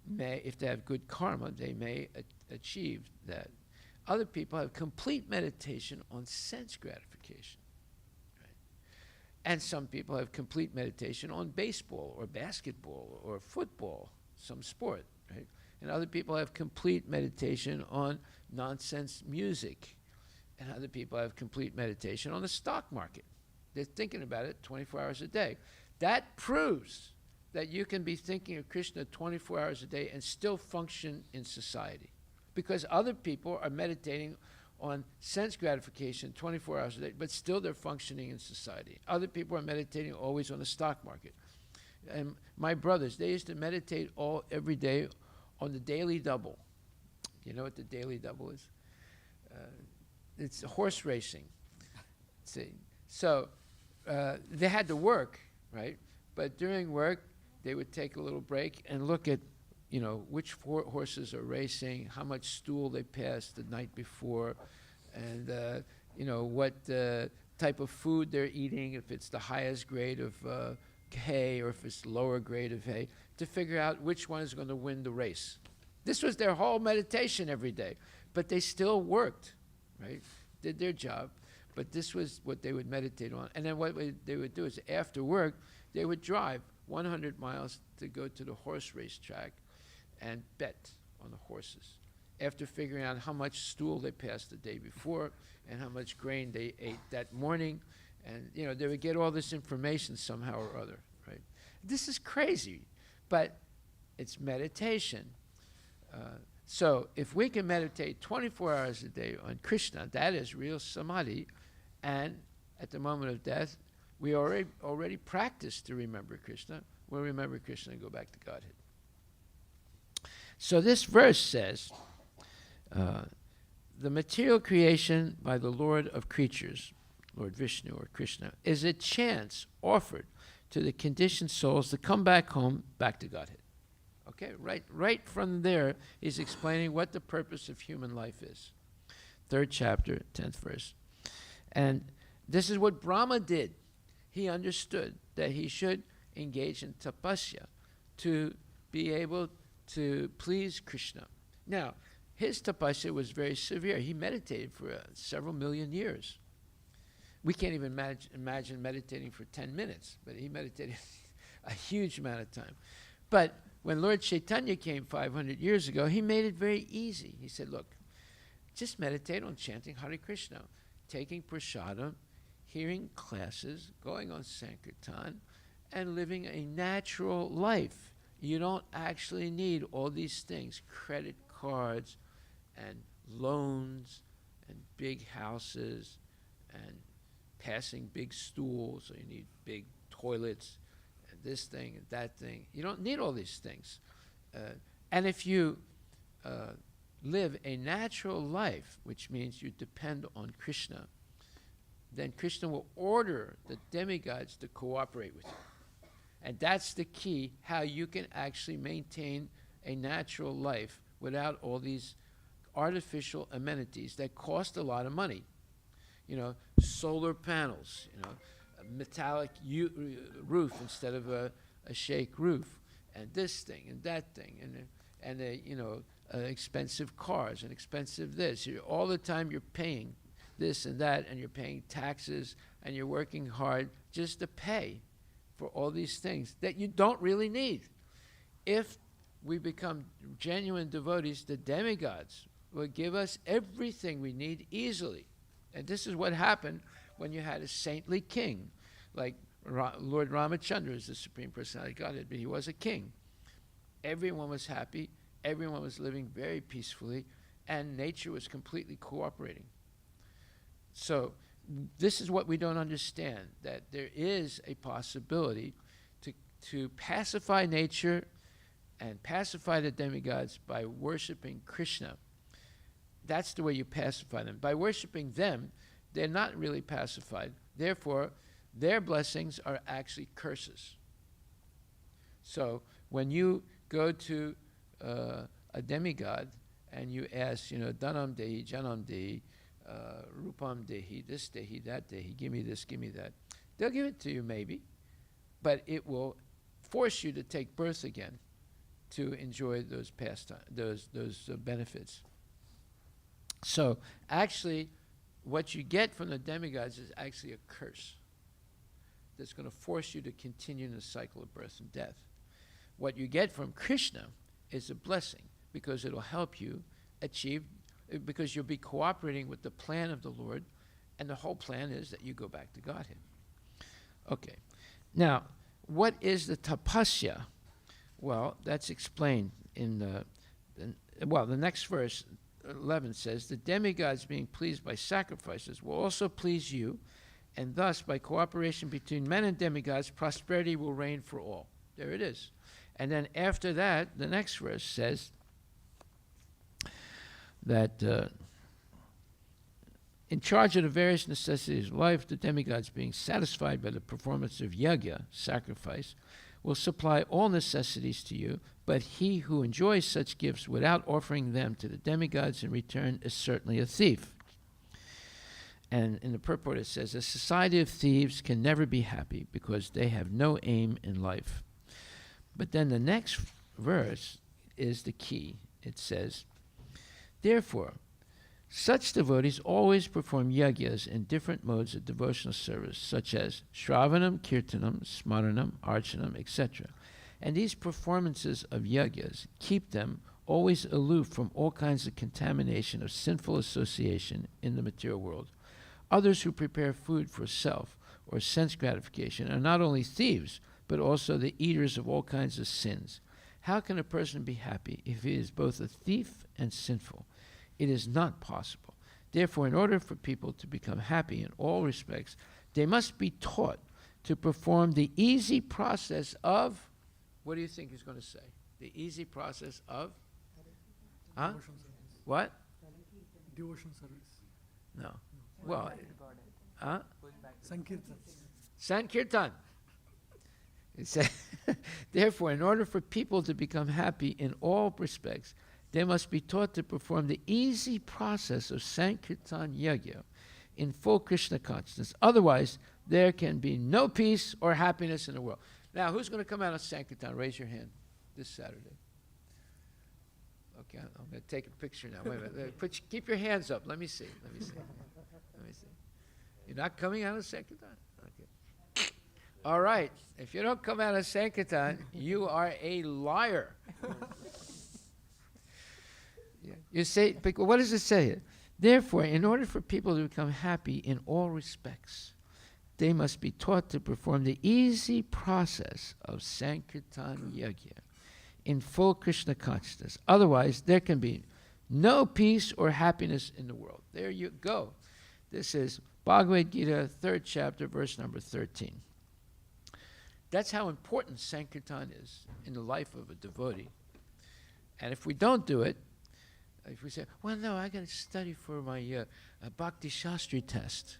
may, if they have good karma, they may achieve that. Other people have complete meditation on sense gratification, right? And some people have complete meditation on baseball or basketball or football, some sport, right? And other people have complete meditation on nonsense music. And other people have complete meditation on the stock market. They're thinking about it 24 hours a day. That proves that you can be thinking of Krishna 24 hours a day and still function in society. Because other people are meditating on sense gratification 24 hours a day, but still they're functioning in society. Other people are meditating always on the stock market. And my brothers, they used to meditate every day on the daily double. You know what the daily double is? It's horse racing. See, so they had to work, right? But during work, they would take a little break and look at, which horses are racing, how much stool they passed the night before, and what type of food they're eating, if it's the highest grade of hay or if it's the lower grade of hay, to figure out which one is going to win the race. This was their whole meditation every day. But they still worked, right? Did their job. But this was what they would meditate on. And then what they would do is after work, they would drive 100 miles to go to the horse race track and bet on the horses. After figuring out how much stool they passed the day before and how much grain they ate that morning. And, they would get all this information somehow or other, right? This is crazy, but it's meditation. So if we can meditate 24 hours a day on Krishna, that is real samadhi. And at the moment of death, we already practice to remember Krishna. We'll remember Krishna and go back to Godhead. So this verse says, the material creation by the Lord of creatures, Lord Vishnu or Krishna, is a chance offered to the conditioned souls to come back home, back to Godhead. Okay, right from there, he's explaining what the purpose of human life is. 3rd chapter, 10th verse. And this is what Brahma did. He understood that he should engage in tapasya to be able to please Krishna. Now, his tapasya was very severe. He meditated for several million years. We can't even imagine meditating for 10 minutes, but he meditated a huge amount of time. But when Lord Chaitanya came 500 years ago, he made it very easy. He said, look, just meditate on chanting Hare Krishna, taking prasadam, hearing classes, going on Sankirtan, and living a natural life. You don't actually need all these things, credit cards and loans and big houses and passing big stools, so you need big toilets and this thing and that thing. You don't need all these things. And if you live a natural life, which means you depend on Krishna, then Krishna will order the demigods to cooperate with you. And that's the key, how you can actually maintain a natural life without all these artificial amenities that cost a lot of money. You know, solar panels, you know, a metallic roof instead of a shake roof, and this thing and that thing, and you know, expensive cars and expensive this. All the time you're paying this and that, and you're paying taxes, and you're working hard just to pay for all these things that you don't really need. If we become genuine devotees, the demigods will give us everything we need easily. And this is what happened when you had a saintly king, like Lord Ramachandra is the Supreme Personality of Godhead, but he was a king. Everyone was happy, everyone was living very peacefully, and nature was completely cooperating. So this is what we don't understand, that there is a possibility to pacify nature and pacify the demigods by worshiping Krishna. That's the way you pacify them. By worshiping them, they're not really pacified. Therefore, their blessings are actually curses. So when you go to a demigod and you ask, you know, Dhanam Dehi, Janam Dehi, Rupam Dehi, this Dehi, that Dehi, give me this, give me that. They'll give it to you maybe, but it will force you to take birth again to enjoy those pastimes, those benefits. So actually, what you get from the demigods is actually a curse that's going to force you to continue in the cycle of birth and death. What you get from Krishna is a blessing, because it'll help you achieve, because you'll be cooperating with the plan of the Lord, and the whole plan is that you go back to Godhead. Okay. Now, what is the tapasya? Well, that's explained in the next verse, 11 says, the demigods being pleased by sacrifices will also please you, and thus by cooperation between men and demigods, prosperity will reign for all. There it is. And then after that, the next verse says that in charge of the various necessities of life, the demigods being satisfied by the performance of yajna, sacrifice, will supply all necessities to you, but he who enjoys such gifts without offering them to the demigods in return is certainly a thief. And in the purport it says, a society of thieves can never be happy because they have no aim in life. But then the next verse is the key. It says, therefore, such devotees always perform yajnas in different modes of devotional service, such as Shravanam, Kirtanam, Smaranam, Archanam, etc. And these performances of yajnas keep them always aloof from all kinds of contamination of sinful association in the material world. Others who prepare food for self or sense gratification are not only thieves, but also the eaters of all kinds of sins. How can a person be happy if he is both a thief and sinful? It is not possible. Therefore, in order for people to become happy in all respects, they must be taught to perform the easy process of, what do you think he's going to say? The easy process of Huh? Devotion service. What? Devotion service. No. Well, huh? Sankirtan. Sankirtan. It said, therefore, in order for people to become happy in all respects, they must be taught to perform the easy process of Sankirtan Yajna in full Krishna consciousness. Otherwise, there can be no peace or happiness in the world. Now, who's going to come out of Sankirtan? Raise your hand this Saturday. Okay, I'm going to take a picture now. Wait a minute. Keep your hands up. Let me see. Let me see. Let me see. You're not coming out of Sankirtan? Okay. All right. If you don't come out of Sankirtan, you are a liar. Yeah. You say, what does it say here? Therefore, in order for people to become happy in all respects, they must be taught to perform the easy process of Sankirtan Yajna in full Krishna consciousness. Otherwise, there can be no peace or happiness in the world. There you go. This is Bhagavad Gita, 3rd chapter, verse number 13. That's how important Sankirtan is in the life of a devotee. And if we don't do it, if we say, well, no, I got to study for my Bhakti Shastri test,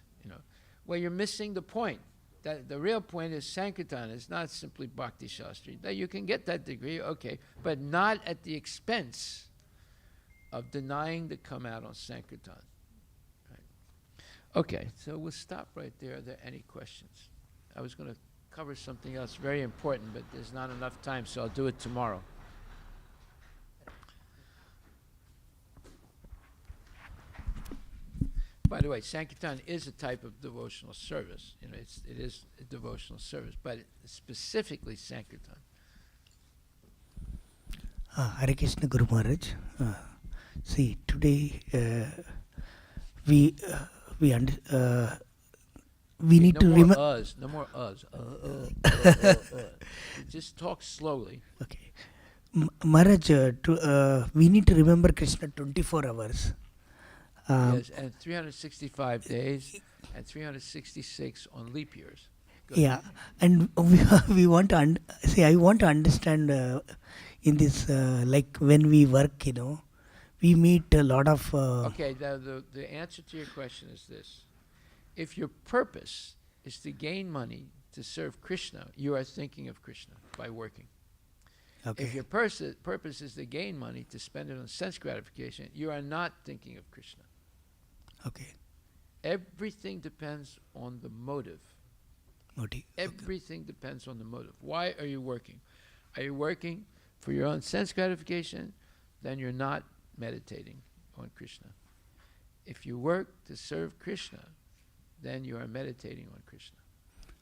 well, you're missing the point. That the real point is Sankirtan. It's not simply Bhakti Shastri. That you can get that degree, okay, but not at the expense of denying the come out on Sankirtan. Right. Okay, so we'll stop right there. Are there any questions? I was going to cover something else very important, but there's not enough time, so I'll do it tomorrow. By the way, Sankirtan is a type of devotional service. It is a devotional service, but specifically Sankirtan. Hare Krishna Guru Maharaj. See, today we need to remember. No more us. Just talk slowly. Okay, Maharaj. We need to remember Krishna 24 hours. Yes, and 365 days and 366 on leap years. Good. Yeah, and we want to see. I want to understand in this like when we work, we meet a lot of. Okay, the answer to your question is this: if your purpose is to gain money to serve Krishna, you are thinking of Krishna by working. Okay. If your purpose is to gain money to spend it on sense gratification, you are not thinking of Krishna. Okay. Everything depends on the motive. Motive. Everything depends on the motive. Why are you working? Are you working for your own sense gratification? Then you're not meditating on Krishna. If you work to serve Krishna, then you are meditating on Krishna.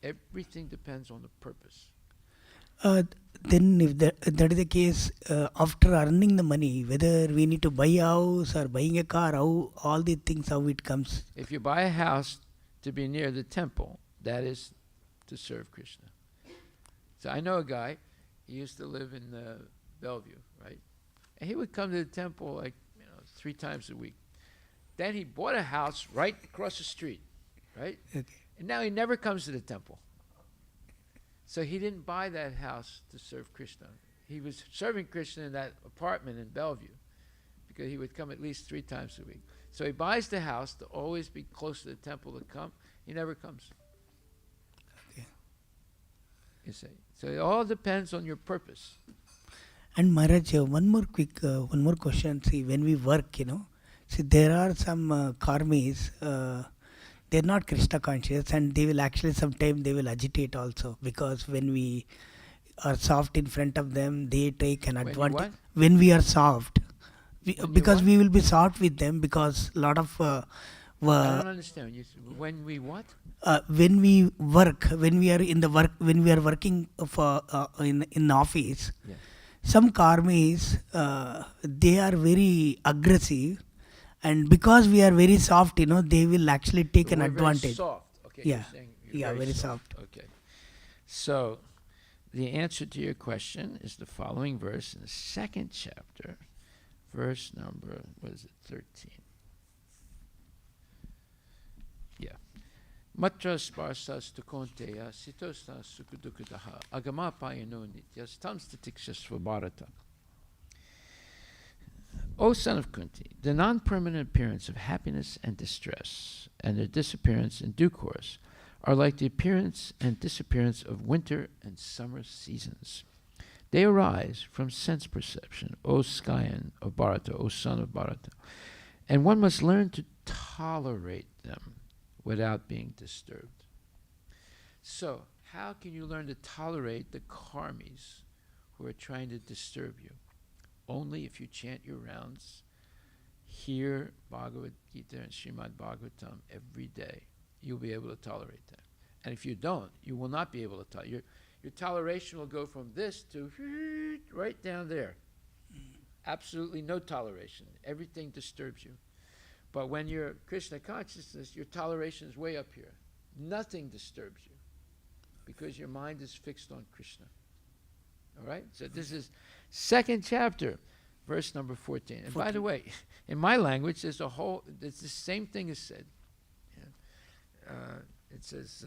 Everything depends on the purpose. Then if that is the case, after earning the money, whether we need to buy a house or buying a car, how all the things, how it comes. If you buy a house to be near the temple, that is to serve Krishna. So I know a guy, he used to live in Bellevue, right? And he would come to the temple 3 times a week. Then he bought a house right across the street, right? Okay. And now he never comes to the temple. So he didn't buy that house to serve Krishna. He was serving Krishna in that apartment in Bellevue because he would come at least 3 times a week. So he buys the house to always be close to the temple to come. He never comes. Okay. You see. So it all depends on your purpose. And Maharaj, one more question. See, when we work, see, there are some karmis, they're not Krishna conscious, and they will actually sometimes they will agitate also, because when we are soft in front of them, they take an advantage. When we are soft, because we will be soft with them, because a lot of I don't understand. When we what? When we work, when we are in the work, when we are working for in office, Yeah. some karmis they are very aggressive. And because we are very soft, they will actually take an advantage. Very soft. Okay, Yeah. you're saying you're very soft. Okay. So the answer to your question is the following verse in the 2nd chapter, verse number, 13? Yeah. Matra sparsas tukonteya sitosna sukudukadaha agama payano nityas tam statikshasva bharata. O son of Kunti, the non-permanent appearance of happiness and distress, and their disappearance in due course, are like the appearance and disappearance of winter and summer seasons. They arise from sense perception, O Skyan of Bharata, O son of Bharata, and one must learn to tolerate them without being disturbed. So, how can you learn to tolerate the karmis who are trying to disturb you? Only if you chant your rounds, hear Bhagavad Gita and Srimad Bhagavatam every day, you'll be able to tolerate that. And if you don't, you will not be able to tolerate. Your toleration will go from this to right down there. Absolutely no toleration. Everything disturbs you. But when you're Krishna consciousness, your toleration is way up here. Nothing disturbs you because your mind is fixed on Krishna. All right? So this is second chapter, verse number 14. And by the way, in my language, it's the same thing is said. Yeah. It says,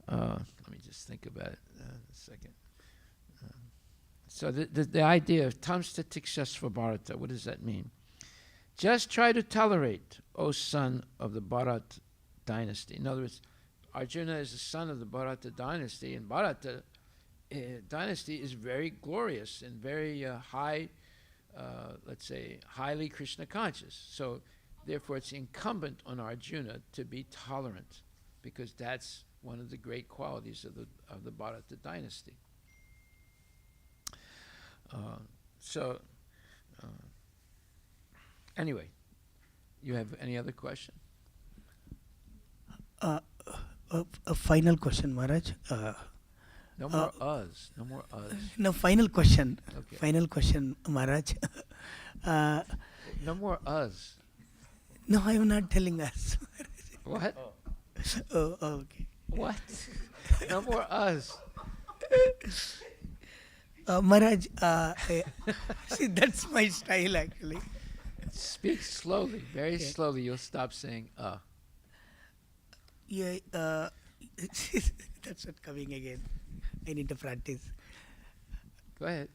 let me just think about it a second. So the idea of tamsta tikshasva bharata, what does that mean? Just try to tolerate, O son of the Bharat dynasty. In other words, Arjuna is the son of the Bharata dynasty, and Bharata dynasty is very glorious and very high, let's say, highly Krishna conscious. So therefore it's incumbent on Arjuna to be tolerant, because that's one of the great qualities of the Bharata dynasty. Anyway, you have any other question? A final question, Maharaj. No more us. No more us. No, final question. Okay. Final question, Maharaj. No more us. No, I am not telling us. What? Oh, okay. What? No more us. Maharaj, see, that's my style actually. Speak slowly, very slowly. You'll stop saying Yeah, that's not coming again. I need to practice. Go ahead.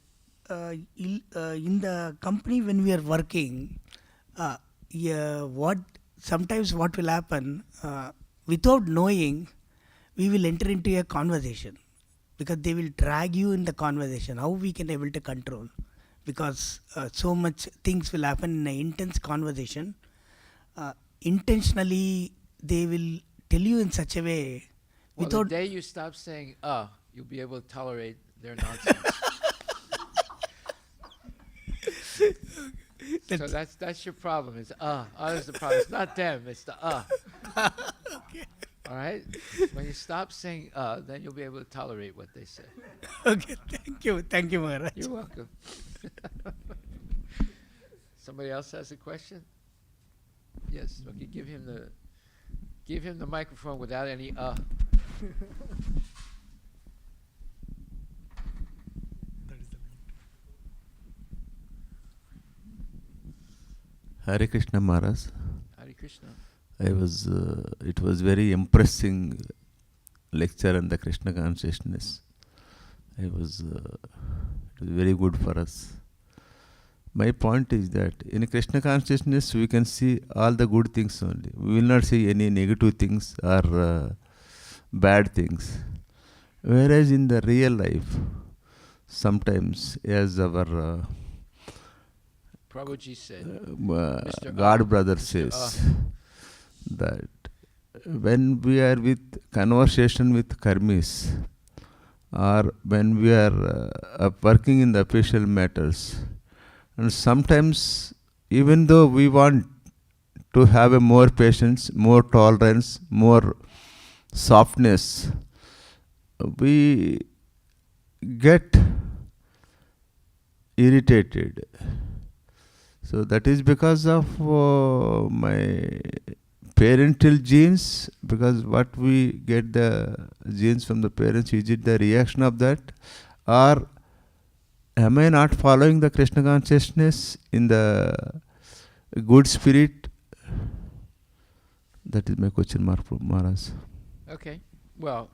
In the company when we are working, sometimes what will happen, without knowing, we will enter into a conversation, because they will drag you in the conversation. How we can able to control? Because so much things will happen in an intense conversation. Intentionally, they will tell you in such a way. Well, Without the day you stop saying you'll be able to tolerate their nonsense. So that's your problem. It's is the problem. It's not them. It's the Okay. All right. When you stop saying then you'll be able to tolerate what they say. Okay. Thank you, Maharaj. You're welcome. Somebody else has a question? Yes. Okay. Give him the microphone without any Hare Krishna Maharaj. Hare Krishna. It was very impressing lecture on the Krishna consciousness. It was very good for us. My point is that in Krishna consciousness we can see all the good things only. We will not see any negative things or bad things. Whereas in the real life, sometimes, as our Prabhuji said, God brother says that when we are with conversation with karmis, or when we are working in the official matters, and sometimes even though we want to have a more patience, more tolerance, more softness, we get irritated. So that is because of my parental genes, because what we get the genes from the parents, is it the reaction of that, or am I not following the Krishna consciousness in the good spirit? That is my question mark, Maharaj. okay, well,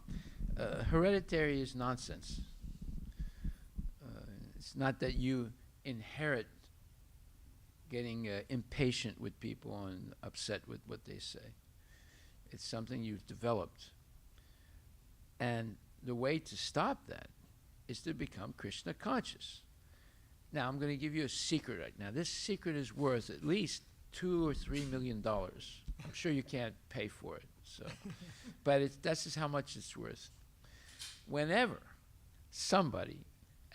hereditary is nonsense. It's not that you inherit getting impatient with people and upset with what they say. It's something you've developed. And the way to stop that is to become Krishna conscious. Now, I'm going to give you a secret right now. This secret is worth at least $2 or $3 million. I'm sure you can't pay for it. So, but that's just how much it's worth. Whenever somebody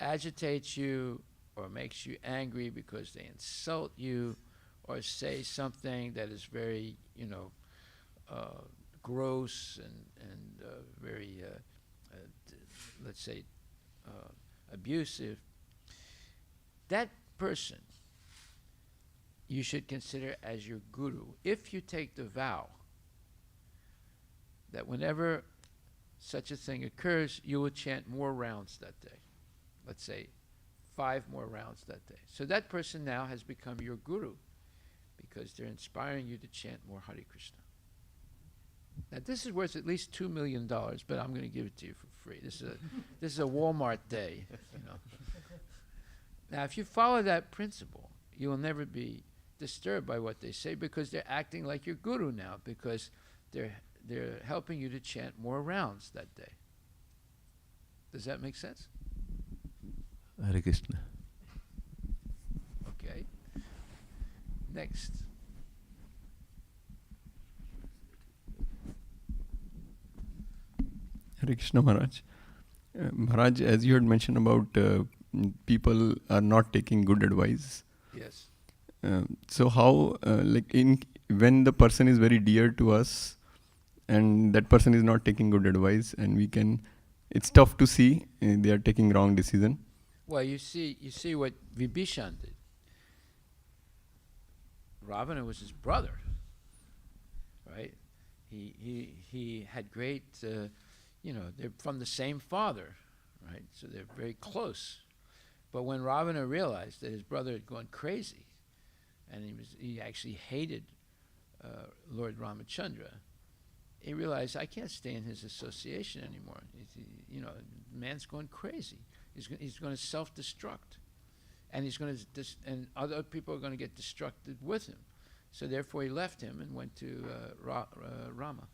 agitates you or makes you angry because they insult you or say something that is very, gross and very, let's say, abusive, that person you should consider as your guru if you take the vow that whenever such a thing occurs, you will chant more rounds that day. Let's say 5 more rounds that day. So that person now has become your guru because they're inspiring you to chant more Hare Krishna. Now this is worth at least $2 million, but I'm going to give it to you for free. This is a Walmart day. Now if you follow that principle, you will never be disturbed by what they say because they're acting like your guru now because they're helping you to chant more rounds that day. Does that make sense? Hare Krishna. Okay. Next. Hare Krishna Maharaj. Maharaj, as you had mentioned about people are not taking good advice. Yes. So how, when the person is very dear to us and that person is not taking good advice and it's tough to see they are taking wrong decision. Well, you see what Vibhishan did. Ravana was his brother, right? He had great, they're from the same father, right? So they're very close. But when Ravana realized that his brother had gone crazy, and he actually hated Lord Ramachandra, he realized, I can't stay in his association anymore. The man's going crazy. He's going to self-destruct, and and other people are going to get destructed with him. So therefore, he left him and went to Rama.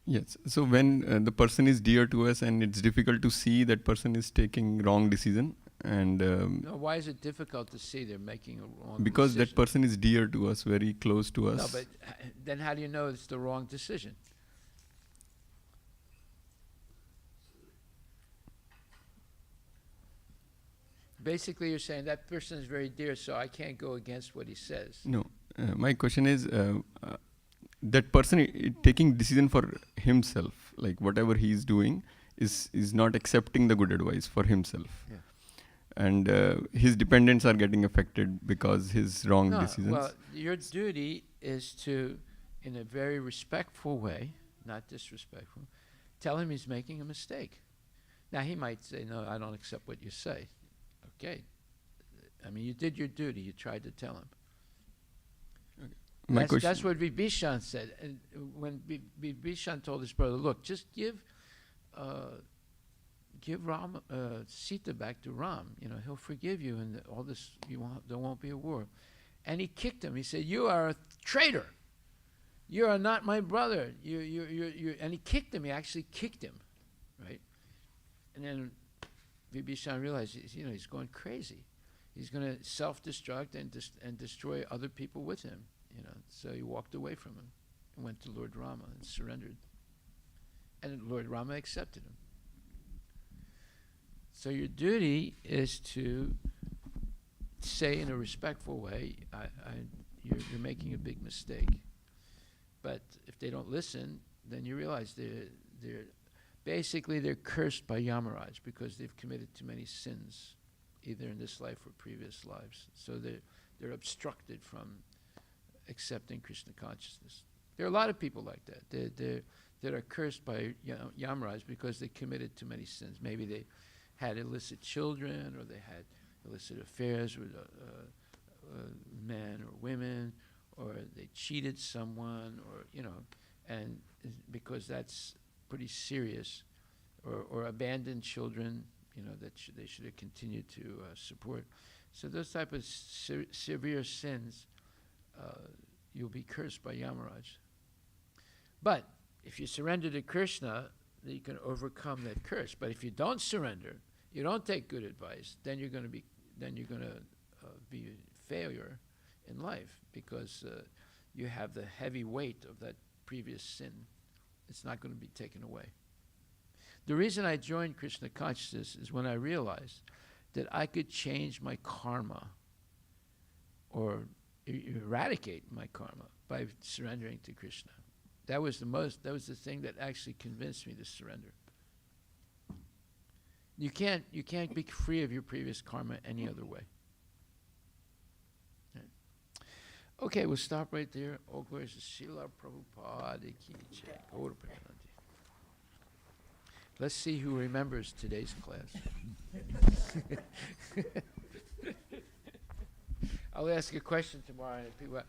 Yes. So when the person is dear to us and it's difficult to see that person is taking wrong decision, and No, why is it difficult to see they're making a wrong because decision? that person is dear to us, very close to us. No, but then how do you know it's the wrong decision? Basically, you're saying that person is very dear, so I can't go against what he says. No, my question is that person taking decision for himself, like whatever he is doing, is not accepting the good advice for himself. Yeah. And his dependents are getting affected because his wrong decisions. Well, your duty is to, in a very respectful way, not disrespectful, tell him he's making a mistake. Now, he might say, no, I don't accept what you say. Okay. I mean, you did your duty. You tried to tell him. My That's what Vibhishan said. And when Vibhishan told his brother, look, just give Ram, Sita back to Ram. He'll forgive you, and all this, there won't be a war. And he kicked him. He said, you are a traitor. You are not my brother. And he kicked him. He actually kicked him, right? And then Vibhishan realized, he's going crazy. He's going to self-destruct and destroy other people with him. So he walked away from him and went to Lord Rama and surrendered. And Lord Rama accepted him. So your duty is to say in a respectful way, you're making a big mistake. But if they don't listen, then you realize they're cursed by Yamaraj because they've committed too many sins, either in this life or previous lives. So they're obstructed from accepting Krishna consciousness. There are a lot of people like that. That are cursed by Yamaraj because they committed too many sins. Maybe they had illicit children, or they had illicit affairs with men or women, or they cheated someone, or and because that's pretty serious, or abandoned children, that they should have continued to support. So those type of severe sins, you'll be cursed by Yamaraj. But if you surrender to Krishna, then you can overcome that curse. But if you don't surrender, you don't take good advice, then you're going to be a failure in life, because you have the heavy weight of that previous sin. It's not going to be taken away. The reason I joined Krishna consciousness is when I realized that I could change my karma or eradicate my karma by surrendering to Krishna. That was the thing that actually convinced me to surrender. You can't be free of your previous karma any other way. Right. Okay, we'll stop right there. Oh, glories to Srila Prabhupada ki jai. Gaura Premanandi. Let's see who remembers today's class. I'll ask a question tomorrow, and people,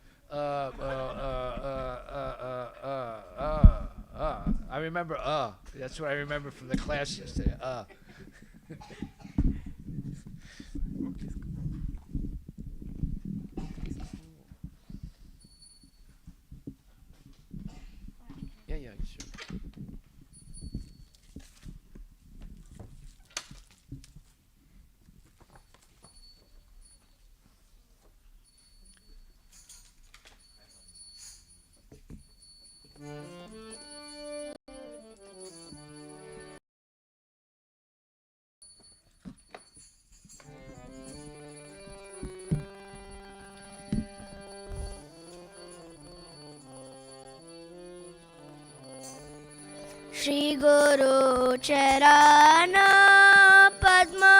I remember, that's what I remember from the class yesterday, Yeah, sure. Shri Guru Charana Padma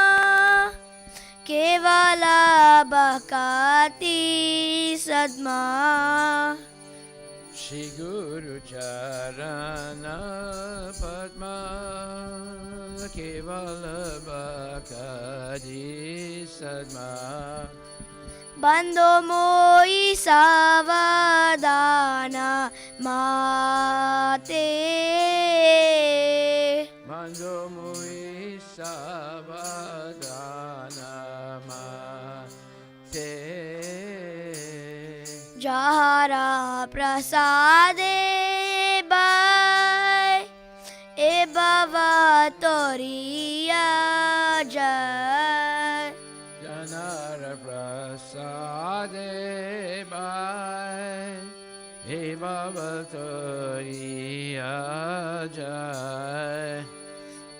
Kevala Bhakati Sadma Shri Guru Charana Padma Kevala Bhakati Sadma Bando Moi Savadana Mate Mando Mui Savadana Mate Jahara Prasade Bai E Bhava Toriya Jai Janara Prasade Bai He Bhavatoriya Jai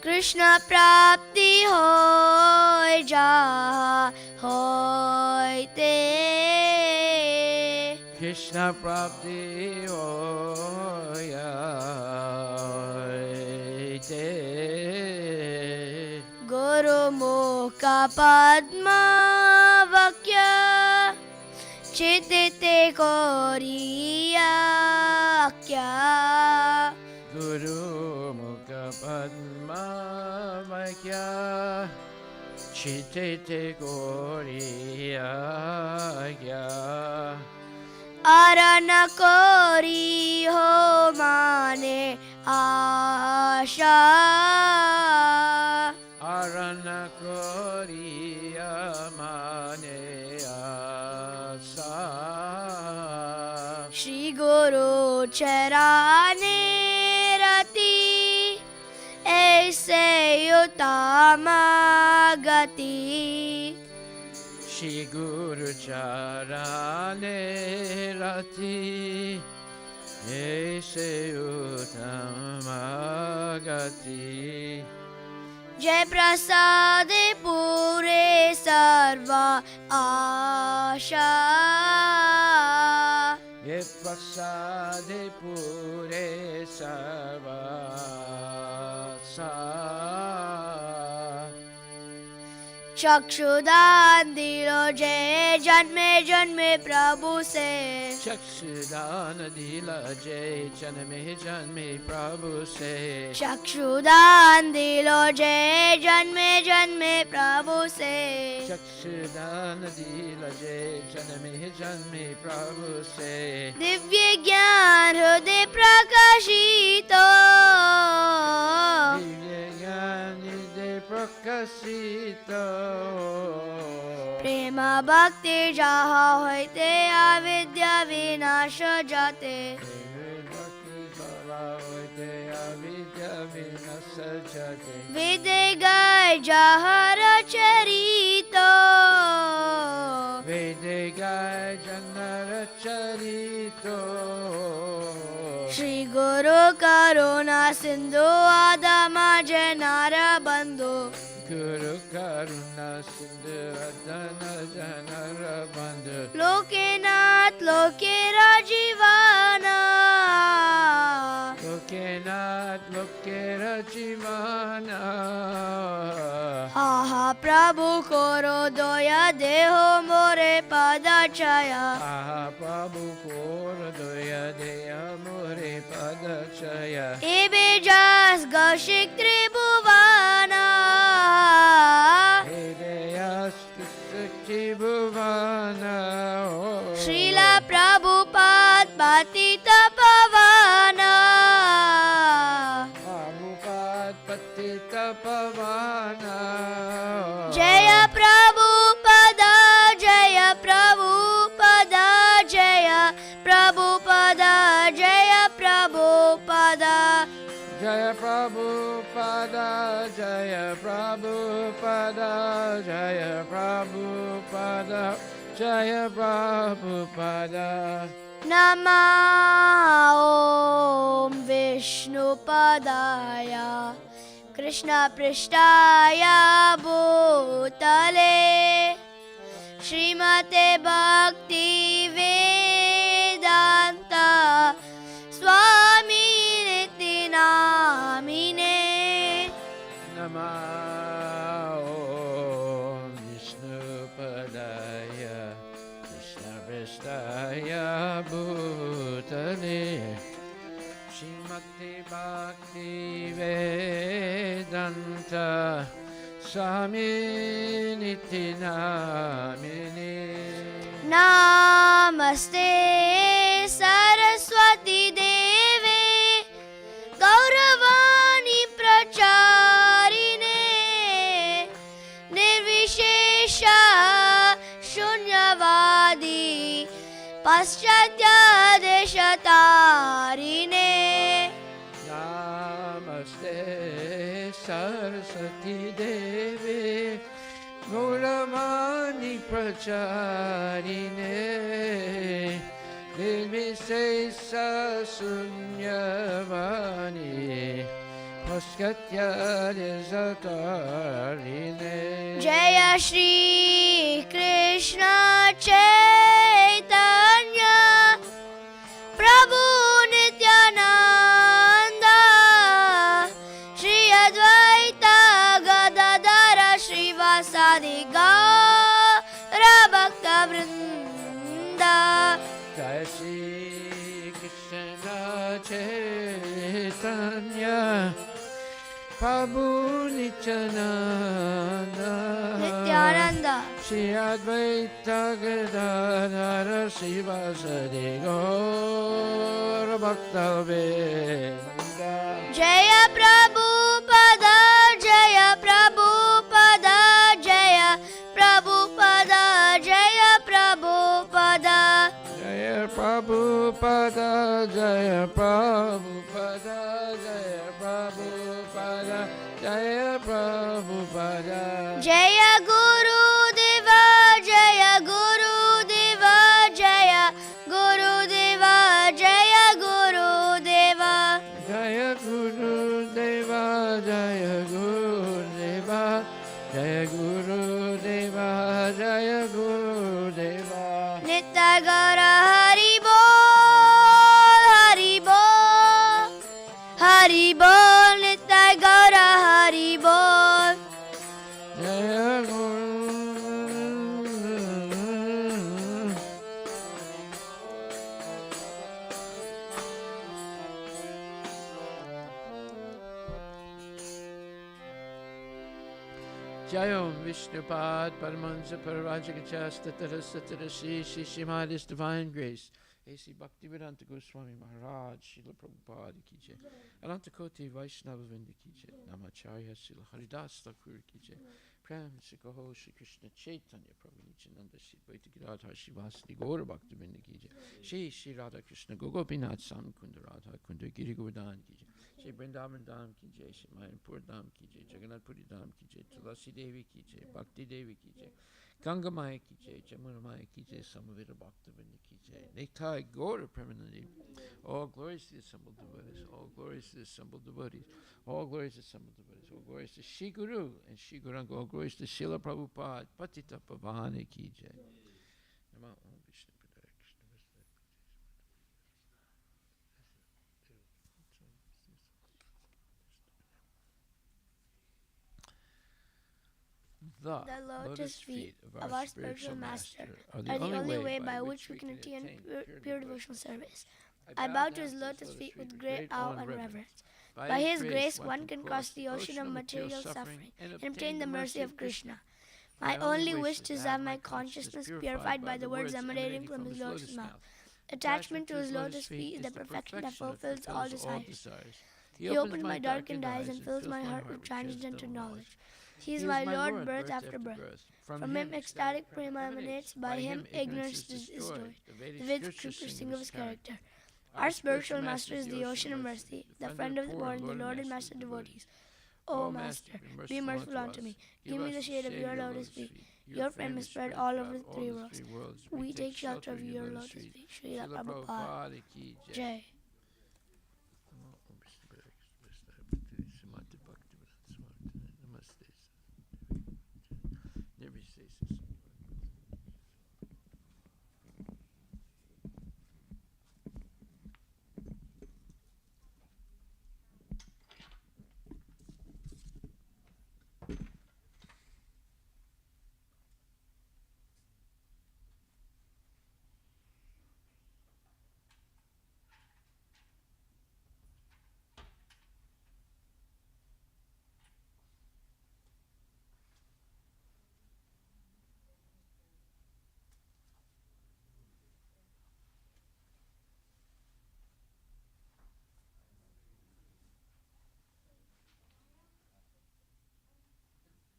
Krishna Prapti Hoy Jaha Hoy Te Krishna Prapti Hoya Te Guru Mukha Padma Vakya Chitite Koriya Kya Guru Mukha Padma Vakya Chitite Goriya Kya Arana Kori Ho Mane Asha Arana Koriya Mane Asa Shri Guru Charane Rati Aise Utama Gati Shri Guru Charane Rati Aise Utama Gati Jai Prasade Pure Sarva Asha Ye Prasade Pure Sarvasa चक्षुदान दिलो जय जन्मे जन्मे प्रभु से चक्षुदान दिला जय जन्मे प्रभु से चक्षुदान दिलो जय जन्मे जन्मे प्रभु से चक्षुदान दिला जय जन्मे प्रभु से दिव्य ज्ञान हृदय प्रकाशित दिव्य ज्ञान हृदय प्रकाशित भक्ति जहाँ होते अविद्या विनाश जाते वेदे गाय जहाँ रचरितो श्री गुरु करुणा सिंधु आदम जनार बंधु Guru Karuna Sindhu Adana Janara Bandhu लोकेनाथ लोकेरा जीवाना Lokenath Lokera Jivana हा हा प्रभु कोरो दोया देहो मोरे पदचया Aha Prabhu Kora Doya Deya More Padachaya एबे जास गौशिक त्रिभुवाना Hedeyas Kisaki Bhuvana Srila Prabhupada पतित पवना Prabhupada Patita Pavana जय प्रभुपद जय प्रभुपद जय प्रभुपद जय Prabhupad Jaya Prabhupada, Jaya Prabhupada, Jaya Prabhupada, Jaya Prabhupada. नमः ॐ विष्णुपदाय कृष्णपृष्ठाय भूतले श्रीमते भक्ति वेदांत स्वामी निति नामिने Namah Om Vishnupadaya Krishna Prasthaya Bhutale Srimati Bhakti Vedanta Swami Niti Namine नमस्ते सरस्वती देवे गौरवाणी प्रचारिणे निर्विशेष शून्यवादी पाश्चात्य देशतारिणे Namaste Saraswati Devi Gauravani Pracharine Nirvisesa Sunyavani Paskatya Desatarine जय श्री कृष्ण चैतन्य प्रभु नित्यानंद श्री अद्वैत गदाधर श्रीवासादि गौर भक्त वृंद Jai Shri Krishna Chaitanya Prabhu Nityananda Nityanand Shri Advaita Gadadhara Srivasadi Gaura Bhakta Vrinda जय प्रभुपद जय प्रभुपद जय प्रभुपद जय Prabhupad Jaya Prabhupada Jaya Prabhupada Jaya Prabhupada Jaya Prabhupada जय गुरुदेव जय गुरुदेव जय गुरुदेव जय गुरुदेव Jaya Guru Deva Jaya Guru Deva Jaya Guru Deva Jaya Guru Deva नित्य गौर हरि बोल हरि बोल हरि बोल नित्य गौर हरि बोल Jaya Guru Jayom Vishnupad Paramahansa Parivajakacha Statara Satara Shri Shri Shrimad His Divine Grace A.C. Bhaktivedanta Goswami Maharaj, Srila Prabhupada ki jai. Ananta Koti Vaishnava Vrinda ki jai. Namacharya Srila Haridas Thakur ki jai. Prem Sikaho Shri Krishna Chaitanya Prabhu Nityananda Shri Advaita Gadadhar Shivasadi Gaura Bhakti Vrinda ki jai. Shri Radha Krishna Gogopinath Sam Kunda Radha Kunda Giri Govardhan ki jai. Shri Vrindavan Dham ki jai. Shri Mayapur Dham ki jai. Jagannath Puri Dham ki jai. Tulasi Devi ki jai. Bhakti Devi ki jai. Ganga Maya ki jai, Jamuna Maya ki jai, Samavita Bhakta Vrinda ki jai. Nektai Gaura Premanandi. All glories to the assembled devotees. All glories to the assembled devotees. All glories to the assembled devotees. All glories to Shri Guru and Shri Guranga. All glories to Srila Prabhupada. Patita Pavani ki jai. Namo Om Vishnu Padaya Krishna Vasudeva. The lotus feet of our spiritual master are the only way by which we can attain pure devotional service. I bow to his lotus feet with great awe and reverence. By his grace, one can cross the ocean of material suffering and obtain the mercy of Krishna. My only wish is to have my consciousness purified by the words emanating from his lotus mouth. Attachment to his lotus feet is the perfection that fulfills all desires. He opens my darkened eyes and fills my heart with transcendental knowledge. He is my Lord, birth after birth. From him ecstatic prema emanates, by him ignorance is destroyed. The Vedic scriptures sing of his character. Our spiritual master is the ocean of mercy, the friend of the poor and the Lord and master devotees. O Master, be merciful unto me. Give me the shade of your lotus feet. Your fame is spread all over the three worlds. We take shelter of your lotus feet. Srila Prabhupada. Jai.